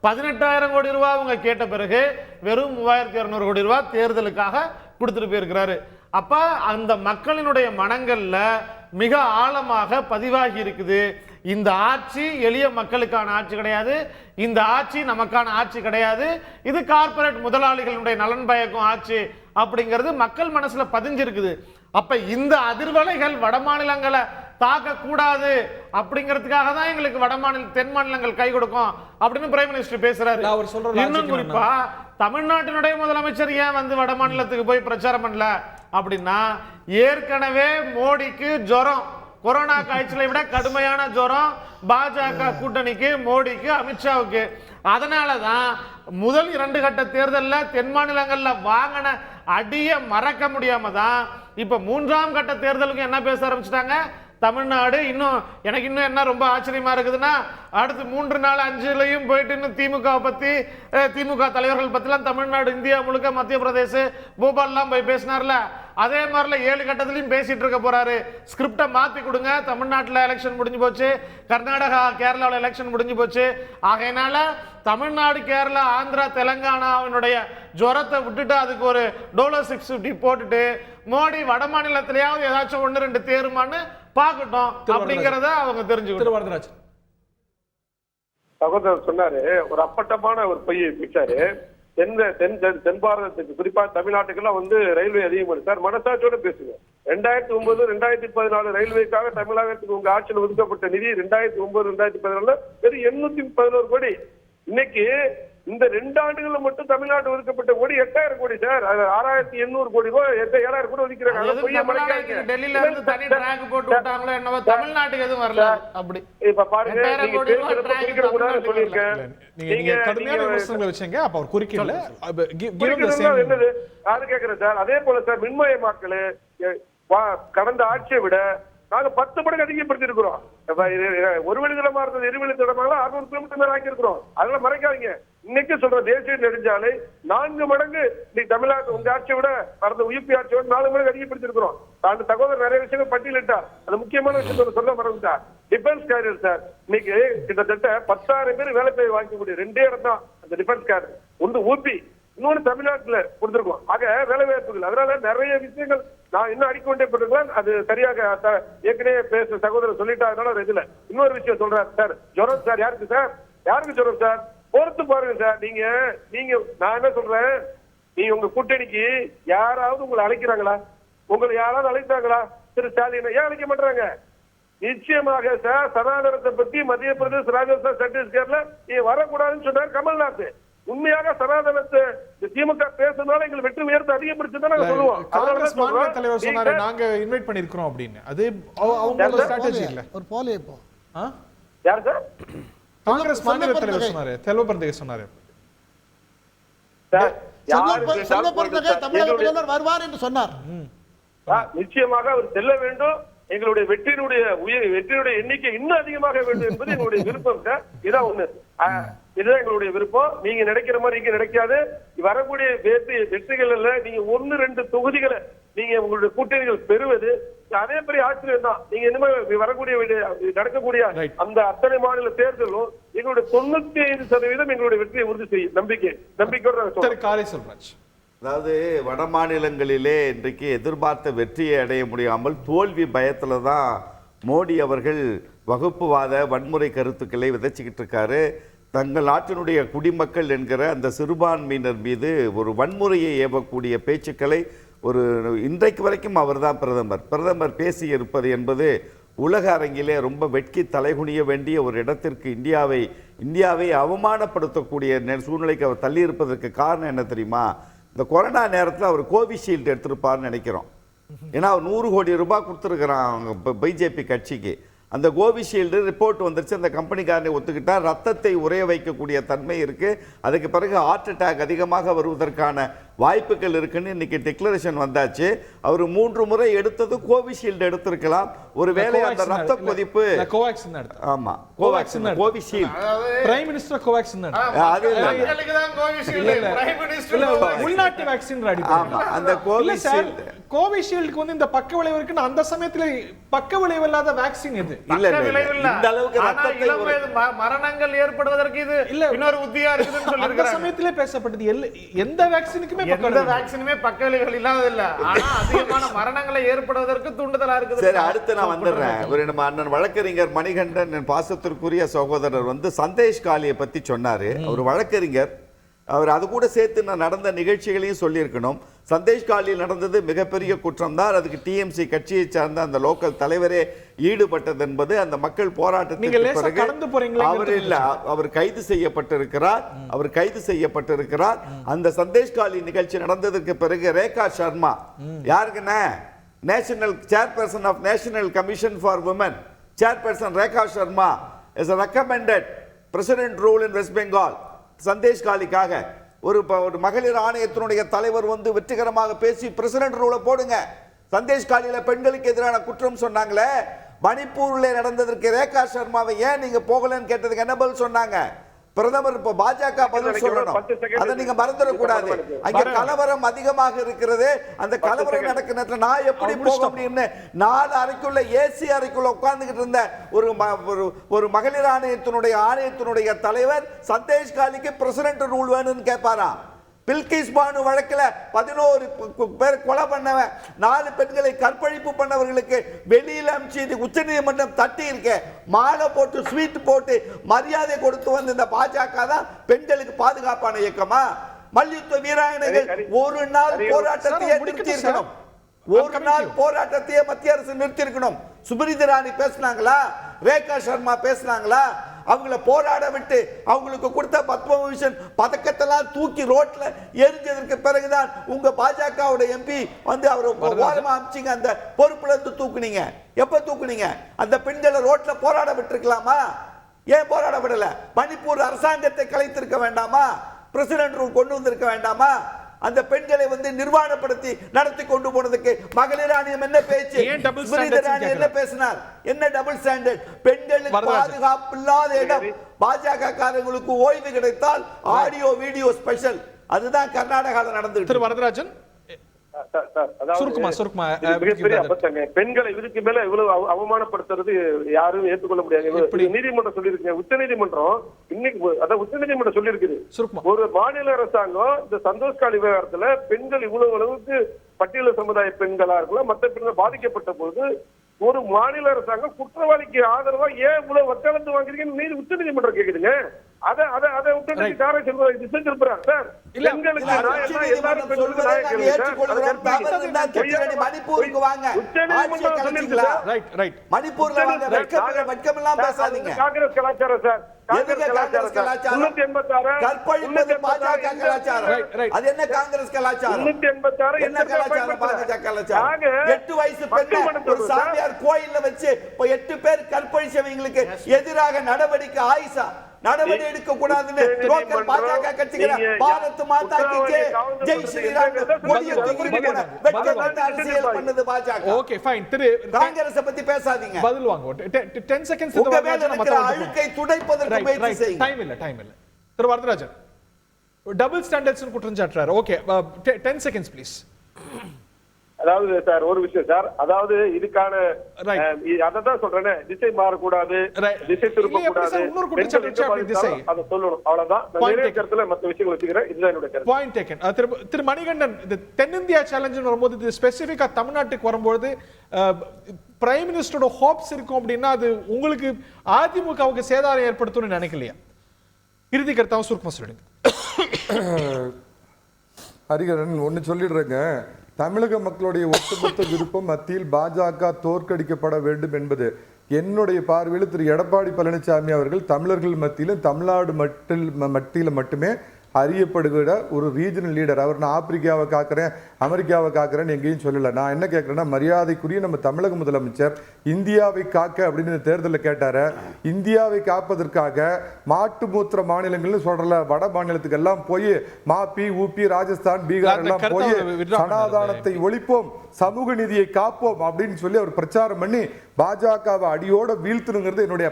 18,000 கோடி ரூபாய் அவங்க கேட்ட பிறகு வெறும் 3,200 கோடி ரூபாய் தேர்தலுக்காக கொடுத்துட்டு போயிருக்கிறாரு. அப்ப அந்த மக்களினுடைய மனங்கள்ல மிக ஆழமாக பதிவாகி இருக்குது. இந்த ஆட்சி எளிய மக்களுக்கான ஆட்சி கிடையாது, இந்த ஆட்சி நமக்கான ஆட்சி கிடையாது, இது கார்ப்பரேட் முதலாளிகளுடைய நலன் பயக்கும் ஆட்சி அப்படிங்கிறது மக்கள் மனசுல பதிஞ்சிருக்குது. அப்ப இந்த அதிர்வலைகள் வட மாநிலங்களை தாக்க கூடாது அப்படிங்கிறதுக்காக தான் எங்களுக்கு தென் மாநிலங்கள் கை கொடுக்கும் அப்படின்னு பிரைம் மினிஸ்டர் பேசுறாரு. இன்னும் குறிப்பா தமிழ்நாட்டினுடைய முதலமைச்சர் ஏன் வந்து வட மாநிலத்துக்கு போய் பிரச்சாரம் பண்ணல அப்படின்னா, ஏற்கனவே மோடிக்கு ஜுரம், கொரோனா காய்ச்சலை விட கடுமையான ஜுரம் பாஜக கூட்டணிக்கு, மோடிக்கு, அமித்ஷாவுக்கு. அதனாலதான் முதல் 2 கட்ட தேர்தலில் தென் மாநிலங்கள்ல வாங்கின அடிய மறக்க முடியாம தான் இப்ப 3ஆம் கட்ட தேர்தலுக்கு என்ன பேச ஆரம்பிச்சிட்டாங்க தமிழ்நாடு. எனக்கு இன்னும் என்ன ரொம்ப ஆச்சரியமா இருக்குதுன்னா, அடுத்து 3 நாள் 5லையும் போயிட்டு இன்னும் திமுக தலைவர்கள் பத்திலாம் தமிழ்நாடு, இந்தியா முழுக்க, மத்திய பிரதேச, போபால்லாம் போய் பேசினார்ல, அதே மாதிரில 7 கட்டத்திலையும் பேசிட்டு இருக்க போறாரு. ஸ்கிரிப்டை மாத்தி கொடுங்க. தமிழ்நாட்டில் எலெக்ஷன் முடிஞ்சு போச்சு, கர்நாடகா கேரளாவில் எலெக்ஷன் முடிஞ்சு போச்சு. ஆகையினால தமிழ்நாடு, கேரளா, ஆந்திரா, தெலங்கானாவினுடைய ஜுரத்தை விட்டுட்டு அதுக்கு ஒரு டோலோ 650 போட்டுட்டு மோடி வட மாநிலத்திலேயாவது ஏதாச்சும் 1-2 தேருமான்னு பார்க்கட்டும் அப்படிங்கறத அவங்க தெரிஞ்சுக்கிட்டு. சகோதரர் சொன்னாரு, ஒரு அப்பட்டமான ஒரு பொய்யை பிச்சாரு. தென் பாரதத்துக்கு, குறிப்பா தமிழ்நாட்டுக்கெல்லாம் வந்து ரயில்வே அதிகம் சார், மனசாட்சியோட பேசுங்க. 2009, 2014 ரயில்வேக்காக தமிழகத்துக்கு உங்க ஆட்சியில் ஒதுக்கப்பட்ட நிதி 2009, 2014 வெறும் 811 கோடி. இன்னைக்கு இந்த 2 ஆண்டுகள்ல மட்டும் தமிழ்நாடு ஒதுக்கப்பட்ட கோடி 8000 கோடி சார். 6800 கோடி ரூபாய் 7000 கோடி ஒதுக்கிறாங்க. அது எதுக்கு தமிழ்நாட்டுக்கு டெல்லியில இருந்து தனி ட்ராக் போட்டு விட்டாங்களோ என்னவோ, தமிழ்நாட்டுக்கு எதுவும் வரல. அப்படி இப்ப பாருங்க, 8000 நீங்க கோடி ரூபாய் பேசுறப்ப track குறிக்கிற கூடாது தமிழ்நாட்டுக்கு சொல்லியிருக்கேன். நீங்க கடுமையான விமர்சனங்களை வச்சீங்க, அப்ப அவர் குறுக்கிடல. குறிக்கிறதுனா என்னது அது கேக்குறேன் சார். அதே போல சார் மின்மயமாக்கல் கடந்த ஆட்சியை விட நாங்க 10 மடங்கு அதிகப்படுத்திருக்கிறோம். ஒரு வழி தடமா இருந்தது இருவழி தடமாக 600 கிலோமீட்டர் மேல ஆக்கியிருக்கிறோம். அதெல்லாம் மறைக்காதீங்க. இன்னைக்கு சொல்ற தேசிய நெடுஞ்சாலை 4 மடங்கு இன்னைக்கு தமிழ்நாட்டு உங்க ஆட்சியை விட நடந்த UP ஆட்சியோட 4 மடங்கு அதிகப்படுத்திருக்கிறோம். அந்த சகோதரர் நிறைய விஷயங்கள் பட்டியலிட்டார். அது முக்கியமான விஷயத்தை சொல்ல மறந்துட்டார். டிஃபென்ஸ் கேரியர் சார், இன்னைக்கு கிட்டத்தட்ட 10,000 பேர் வேலை பெயர் வாங்கக்கூடிய 2 இடம் தான் அந்த டிஃபென்ஸ் கேரியர். ஒன்று UP, இன்னொன்று தமிழ்நாட்டுல கொடுத்திருக்கோம். ஆக வேலை வாய்ப்புகள், அதனால நிறைய விஷயங்கள் நான் இன்னும் அடிக்கொண்டே போட்டிருக்கேன். அது சரியாக ஏற்கனவே பேச சகோதரர் சொல்லிட்டாருனால இதுல இன்னொரு விஷயம் சொல்றாரு சார். ஜுரம் சார் யாருக்கு சார்? யாருக்கு ஜுரம் சார்? பொறுத்து பாருங்க சார். நீங்க நான் என்ன சொல்றேன், நீங்க உங்க கூட்டணிக்கு யாராவது உங்களை அழைக்கிறாங்களா? உங்களை யாராவது அழைத்தாங்களா? திரு ஸ்டாலின் ஏன் அழைக்க மாட்டாங்க? நிச்சயமாக சார் சனாதனத்தை பத்தி மத்திய பிரதேச ராஜஸ்தான் சத்தீஸ்கர்ல நீங்க வரக்கூடாதுன்னு சொன்னார் கமல்நாத். உண்மையாக சனாதனத்தை திமுக பேசுறதுனால எங்களுக்கு வெற்றி உயர்த்த அதிகப்படுத்தி நாங்க சொல்லுவோம். காங்கிரஸ் மாநில தலைவர் சொன்னாரு நாங்க இன்வைட் பண்ணிருக்கிறோம் அப்படின்னு. அது அவங்களோட ஸ்ட்ராட்டஜி இல்ல. ஒரு போலே இப்போ யார் சார்? காங்கிரஸ் மாநில தலைவர் சொன்னாரு, செல்வபிரந்தகை சொன்னாரு. தமிழக முதல்வர் வருவார் என்று சொன்னார். நிச்சயமாக அவர் செல்ல வேண்டும். எங்களுடைய வெற்றியுடைய எண்ணிக்கை இன்னும் அதிகமாக வேண்டும் என்பது எங்களுடைய விருப்பம் சார். இதான் ஒண்ணு, இதுதான் எங்களுடைய விருப்பம். நீங்க நினைக்கிற மாதிரி இங்க நடக்காது. வரக்கூடிய வெற்றிகள் இல்ல, நீங்க 1-2 தொகுதிகளை நீங்க உங்களுடைய கூட்டணிகள் பெறுவது அதே பெரிய ஆச்சரியம் தான். நீங்க இனிமேல் வரக்கூடிய நடக்கக்கூடிய அந்த அத்தனை மாநில தேர்தலும் எங்களுடைய 95% எங்களுடைய வெற்றியை உறுதி செய்யும் நம்பிக்கையோட காலை சொல்றாச்சு. அதாவது வட மாநிலங்களிலே இன்றைக்கு எதிர்பார்த்த வெற்றியை அடைய முடியாமல் தோல்வி பயத்துல தான் மோடி அவர்கள் வகுப்புவாத வன்முறை கருத்துக்களை விதைச்சிக்கிட்டு இருக்காரு. தங்கள் நாட்டினுடைய குடிமக்கள் என்கிற அந்த சிறுபான்மையினர் மீது ஒரு வன்முறையை ஏவக்கூடிய பேச்சுக்களை இன்றைக்கு வரைக்கும் அவர்தான் பிரதமர் பேசி இருப்பது என்பது உலக அரங்கிலே ரொம்ப வெட்கி தலைகுனிய வேண்டிய ஒரு இடத்திற்கு இந்தியாவை அவமானப்படுத்தக்கூடிய சூழ்நிலைக்கு அவர் தள்ளி இருப்பதற்கு காரணம் என்ன தெரியுமா? இந்த கொரோனா நேரத்தில் அவர் கோவிஷீல்டு எடுத்திருப்பார்னு நினைக்கிறோம். ஏன்னா அவர் 100 கோடி ரூபாய் கொடுத்துருக்குறான் பிஜேபி கட்சிக்கு. அந்த கோவிஷீல்டு ரிப்போர்ட் வந்துருச்சு, அந்த கம்பெனிக்காரனை ஒத்துக்கிட்டா ரத்தத்தை உறைய வைக்கக்கூடிய தன்மை இருக்கு, அதுக்கு பிறகு ஹார்ட் அட்டாக் அதிகமாக வருவதற்கான வாய்ப்புகள் இருக்குன்னு இன்னைக்கு டிக்ளரேஷன் வந்தாச்சு. அவர் 3 முறை எடுத்தது கோவிஷீல்டு எடுத்திருக்கலாம். ஒருவேளை அந்த ரத்த கொதிப்பு கோவாக்சின் ஆமா Covaxin Covishield prime minister Covaxin அது உள்நாட்டு வேக்சின் ஆமா அந்த கோவிஷீல்டுக்கு வந்து இந்த பக்க விளைவு இருக்குன்னு அந்த சமயத்துல பக்க விளைவு இல்லாத வேக்சின் எது? இந்த அளவுக்கு மரணங்கள் ஏற்படுவதற்கு இது இன்னொரு உத்தியா இருக்குதுன்னு சொல்லிருக்காங்க. அந்த சமயத்திலே பேசப்பட்டது எந்த வேக்சினுக்குமே பக்க விளைவுகள் இல்லாதது இல்ல, ஆனா அதிகமான மரணங்களை ஏற்படுவதற்கு தூண்டுதலா இருக்குது. சரி, அடுத்து நான் வந்துடுறேன். ஒரு நம்ம அண்ணன் வழக்கறிஞர் மணிகண்டன் என் பாசத்திற்குரிய சகோதரர் வந்து சந்தேஷ் காலியை பத்தி சொன்னாரு. அவர் வழக்கறிஞர், அவர் அது கூட சேர்த்து நான் நடந்த நிகழ்ச்சிகளையும் சொல்லியிருக்கணும். சந்தேஷ் காலியில் நடந்தது மிகப்பெரிய குற்றம் தான். அதுக்கு டிஎம்சி கட்சியை சார்ந்த அந்த லோக்கல் தலைவரே ஈடுபட்டது என்பது அந்த மக்கள் போராட்டத்திற்கு பிறகு அவர் கைது செய்யப்பட்டிருக்கிறார். அந்த சந்தேஷ் காலி நிகழ்ச்சி நடந்ததற்கு பிறகு ரேகா சர்மா யாருக்குன்னா national chairperson of national commission for women chairperson Rekha Sharma is recommended president rule in West Bengal. சந்தேஷ் காலிக்காக ஒரு மகளிர் ஆணையத்தினுடைய தலைவர் வந்து வெற்றிகரமாக பேசி பிரசிடென்ட் ரூலை போடுங்க. சந்தேஷ் காலியில பெண்களுக்கு எதிரான குற்றம் சொன்னாங்களே, மணிப்பூர்ல நடந்ததற்கு ரேகா சர்மாவை ஏன் நீங்க போகலன்னு கேட்டதுக்கு என்ன பதில் சொன்னாங்க? பிரதமர் இப்ப பாஜக பதில் சொல்லணும், அதை நீங்க மறந்துடக்கூடாது. அங்க கலவரம் அதிகமாக இருக்கிறது, அந்த கலவரம் நடக்கிற நேரத்தில் நான் எப்படி போக முடியும்னு 4 அறைக்குள்ள ஏசி அறைக்குள்ள உட்கார்ந்துகிட்டு இருந்த ஒரு மகளிர் ஆணையத்தினுடைய தலைவர் சந்தேஷ் காலிக்கு பிரசிடென்ட் ரூல் வேணும்னு கேட்பாரா? பில்கிஸ் பானு வழக்கில் 11 பேர் கொலை பண்ணவன், 4 பெண்களை கற்பழிப்பு பண்ணவர்களுக்கு வெளியில் அனுப்பிச்சு உச்ச நீதிமன்றம் தட்டி இருக்க, மாலை போட்டு ஸ்வீட் போட்டு மரியாதை கொடுத்து வந்த இந்த பாஜக தான் பெண்களுக்கு பாதுகாப்பான இயக்கமா? மல்யுத்த வீராங்கனைகள் ஒரு நாள் போராட்டத்தையே நிறுத்தியிருக்கணும். ஒரு நாள் போராட்டத்தையே மத்திய அரசு நிறுத்தியிருக்கணும். சுப்ரீத் இரானி பேசினாங்களா? ரேகா சர்மா பேசினாங்களா? அவங்கள போராட விட்டு அவங்களுக்கு கொடுத்த பத்மபூஷன் பதக்கத்தெல்லாம் தூக்கி ரோட்ல எரிஞ்சதற்கு பிறகுதான் உங்க பாஜகவோட எம்பி வந்து அவர் ஓரமா அமிச்சிங்க, அந்த பொறுப்புல இருந்து தூக்குனீங்க. எப்ப தூக்குனீங்க? அந்த பெண்களை ரோட்ல போராட விட்டுருக்கலாமா? ஏன் போராட விடல? மணிப்பூர் அரசாங்கத்தை கலைத்திருக்க வேண்டாமா? பிரசிடென்ட் ரூல் கொண்டு வந்திருக்க வேண்டாமா? அந்த பெண்களை வந்து நிர்வாணப்படுத்தி நடத்தி கொண்டு போனதுக்கு மகளிர் ஆணையம் என்ன பேச்சு? என்ன பேசினார்? என்ன டபுள் ஸ்டாண்டர்ட்? பெண்களுக்கு பாதுகாப்பு இல்லாத இடம். பாஜக காரங்களுக்கு ஓய்வு கிடைத்தால் ஆடியோ வீடியோ ஸ்பெஷல். அதுதான் கர்நாடகாவில் நடந்து. திரு வரதராஜன், மிகப்பெரிய அபத்தங்க. பெண்களை இதுக்கு மேல இவ்வளவு அவமானப்படுத்துறது யாரும் ஏற்றுக்கொள்ள முடியாது. நீதிமன்றம் சொல்லியிருக்கு, உச்ச நீதிமன்றம் இன்னைக்கு, அதாவது உச்ச நீதிமன்றம் சொல்லியிருக்குது, ஒரு மாநில அரசாங்கம் இந்த சந்தோஷ்காலி விவகாரத்துல பெண்கள் இவ்வளவு அளவுக்கு பட்டியல சமுதாய பெண்களா இருக்கலாம், மற்ற பெண்கள் பாதிக்கப்பட்ட போது ஒரு மாநில அரசாங்கம் குற்றவாளிக்கு ஆதரவா ஏன் இவ்வளவு வக்காலத்து வாங்குறீங்கன்னு உச்ச நீதிமன்றம் கேக்குதுங்க. அதை விட்டு காரை செல்வராஜ் சார், மணிப்பூருக்கு வாங்க, மணிப்பூர்ல பேசாதீங்க. காங்கிரஸ் கலாச்சாரம் சார், காங்கிரஸ் கலாச்சாரம். 8 வயசு பெண்ணை ஒரு சாமியார் கோயில்ல வச்சு 8 பேர் கற்பழிச்சவங்களுக்கு எதிராக நடவடிக்கை ஆயிஷா நடவடிக்கை எடுக்க கூடாதுன்னு லோக்கல் பாஜக கட்சிகள் பாரத் மாதா கி ஜெய் ஸ்ரீராம் கொடியை தூக்கி போட வெட்கப்பட்ட அரசியல் பண்ணது பாஜக. Okay fine. திரு காங்கிரஸ் பத்தி பேசாதீங்க, பதில் வாங்க. 10 செகண்ட்ஸ். உங்க மேல இருக்கிற அழுக்கை துடைப்பதற்கு முயற்சி செய்யுங்க. டைம் இல்ல. திரு வரதராஜன், டபுள் ஸ்டாண்டர்ட்ஸ் குற்றம் சாட்டுறாரு. Okay 10 seconds please. அதாவது சார் ஒரு விஷயம் சார், அதாவது இதுக்கான அதான் சொல்றேன், திசை மாறக்கூடாது, திசை திருப்ப கூடாது, அதை சொல்லணும், அவ்வளவுதான். மற்ற விஷயங்கள் வச்சுக்கிறேன், இதுதான் என்னுடைய கருத்து. Point taken. திரு மணிகண்டன், இந்த தென்னிந்தியா சேலஞ்ச் வரும்போது இது ஸ்பெசிபிக்கா தமிழ்நாட்டுக்கு வரும்போது பிரைம் மினிஸ்டரோட ஹோப்ஸ் இருக்கும் அப்படின்னா அது உங்களுக்கு அதிமுகவுக்கு சேதாரம் ஏற்படுத்தும்னு நினைக்கலையா? இறுதி கருத்தாவும் சுருக்கமா சொல்லிடுங்க. ஹரிகரன் ஒன்னு சொல்லிடுறேங்க, தமிழக மக்களுடைய ஒட்டுமொத்த விருப்பம் மத்தியில் பாஜக தோற்கடிக்கப்பட வேண்டும் என்பது. என்னுடைய பார்வையில் திரு எடப்பாடி பழனிசாமி அவர்கள் தமிழர்கள் மத்தியிலும் தமிழ்நாடு மத்தியில் மட்டுமே அறியப்படுகிற ஒரு ரீஜனல் லீடர். அவர் நான் ஆப்பிரிக்காவை காக்கிறேன், அமெரிக்காவை காக்கிறேன்னு எங்கேயும் சொல்லலை. நான் என்ன கேட்குறேன்னா, மரியாதைக்குரிய நம்ம தமிழக முதலமைச்சர் இந்தியாவை காக்க அப்படின்னு இந்த தேர்தலில் கேட்டார். இந்தியாவை காப்பதற்காக மாட்டு மூத்திர மாநிலங்கள்னு சொல்றல, வட மாநிலத்துக்கு எல்லாம் போய் மாப்பி, ஊப்பி, ராஜஸ்தான், பீகார் எல்லாம் போய் சனாதானத்தை ஒழிப்போம், சமூக நீதியை காப்போம் அப்படின்னு சொல்லி அவர் பிரச்சாரம் பண்ணி பாஜகவை அடியோட வீழ்த்தணுங்கிறது என்னுடைய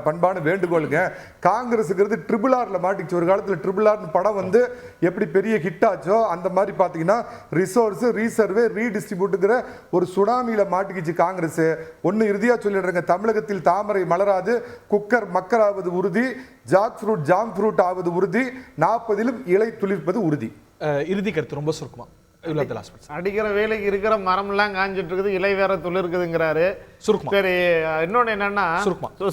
பண்பான வேண்டுகோளுங்க. காங்கிரஸுங்கிறது ட்ரிபிள் ஆர்ல மாட்டிச்சு. ஒரு காலத்தில் ட்ரிபிள் ஆர் படம் வந்து எப்படி பெரிய ஹிட் ஆச்சோ அந்த மாதிரி பார்த்தீங்கன்னா ரிசோர்ஸ், ரீசர்வே, ரீடிஸ்ட்ரிபியூட்டுங்கிற ஒரு சுனாமியில மாட்டிக்கிச்சு காங்கிரஸ். ஒன்னு இறுதியா சொல்லிடுறேங்க, தமிழகத்தில் தாமரை மலராது, குக்கர் மக்கராவது உறுதி, ஜாக் ஃப்ரூட் ஜாம் ஃப்ரூட் ஆவது உறுதி, 40லும் இலை துளிர்ப்பது உறுதி. இறுதி கருத்து ரொம்ப சுருக்கமா. அடிக்கிற வேலைக்கு இருக்கிற மரம் எல்லாம் காஞ்சிட்டு இருக்குது, இலை வேற துளிர்க்குதுங்கிறாரு. சரி, இன்னொன்னு என்னன்னா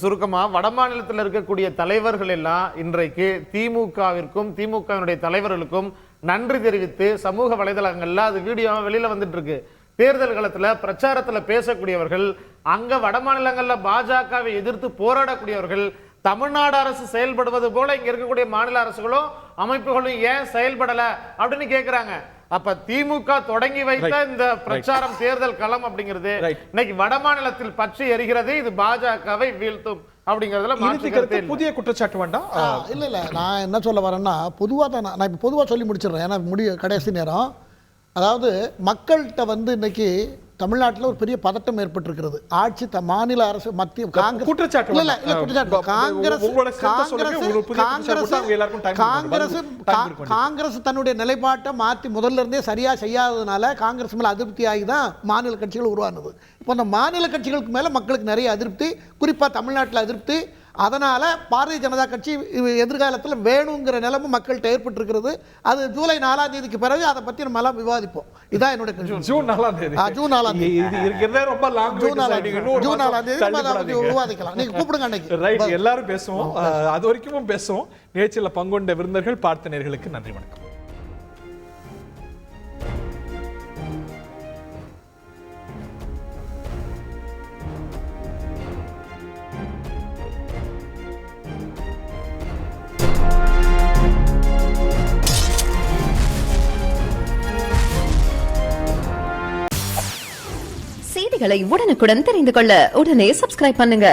சுருக்கமா, வட மாநிலத்தில் இருக்கக்கூடிய தலைவர்கள் எல்லாம் இன்றைக்கு திமுகவிற்கும் திமுகவினுடைய தலைவர்களுக்கும் நன்றி தெரிவித்து சமூக வலைதளங்கள்ல அது வீடியோ வெளியில வந்துட்டு இருக்கு. தேர்தல் காலத்துல பிரச்சாரத்துல பேசக்கூடியவர்கள், அங்க வட மாநிலங்கள்ல பாஜகவை எதிர்த்து போராடக்கூடியவர்கள், தமிழ்நாடு அரசு செயல்படுவது போல இங்க இருக்கக்கூடிய மாநில அரசுகளும் அமைப்புகளும் ஏன் செயல்படல அப்படின்னு கேக்குறாங்க. அப்ப திமுக தொடங்கி வைத்த இந்த பிரச்சாரம், தேர்தல் களம் அப்படிங்கிறது இன்னைக்கு வட மாநிலத்தில் பற்றி எரிகிறது. இது பாஜகவை வீழ்த்தும் அப்படிங்கிறதுல புதிய குற்றச்சாட்டு வேண்டாம். இல்ல நான் என்ன சொல்ல வரேன்னா, பொதுவா தான் நான் இப்ப பொதுவா சொல்லி முடிச்சிடுறேன், ஏன்னா கடைசி நேரம். அதாவது மக்கள்கிட்ட வந்து இன்னைக்கு தமிழ்நாட்டில் ஒரு பெரிய பதட்டம் ஏற்பட்டிருக்கிறது. ஆட்சி மாநில அரசு மத்திய காங்கிரஸ் தன்னுடைய நிலைப்பாட்டை மாற்றி முதல்ல இருந்தே சரியா செய்யாததுனால காங்கிரஸ் மேல அதிருப்தி ஆகி தான் மாநில கட்சிகள் உருவானது. இப்போ அந்த மாநில கட்சிகளுக்கு மேல மக்களுக்கு நிறைய அதிருப்தி, குறிப்பா தமிழ்நாட்டில் அதிருப்தி. அதனால பாரதிய ஜனதா கட்சி எதிர்காலத்தில் வேணுங்கிற நிலைமை மக்கள்கிட்ட ஏற்பட்டிருக்கிறது. அது ஜூலை 4ஆம் தேதிக்கு பிறகு அதை பத்தி நம்ம எல்லாம் விவாதிப்போம். இதான் என்னுடைய ஜூன் 4ஆம் தேதி விவாதிக்கலாம். நீங்க கூப்பிடுங்க அன்னைக்கு, எல்லாரும் பேசுவோம். அது வரைக்கும் பேசுவோம். நிகழ்ச்சியில் பங்கொண்ட விருந்தர்கள், பார்த்த நேயர்களுக்கு நன்றி, வணக்கம். செய்திகளை உடனுக்குடன் தெரிந்து கொள்ள உடனே சப்ஸ்கிரைப் பண்ணுங்க.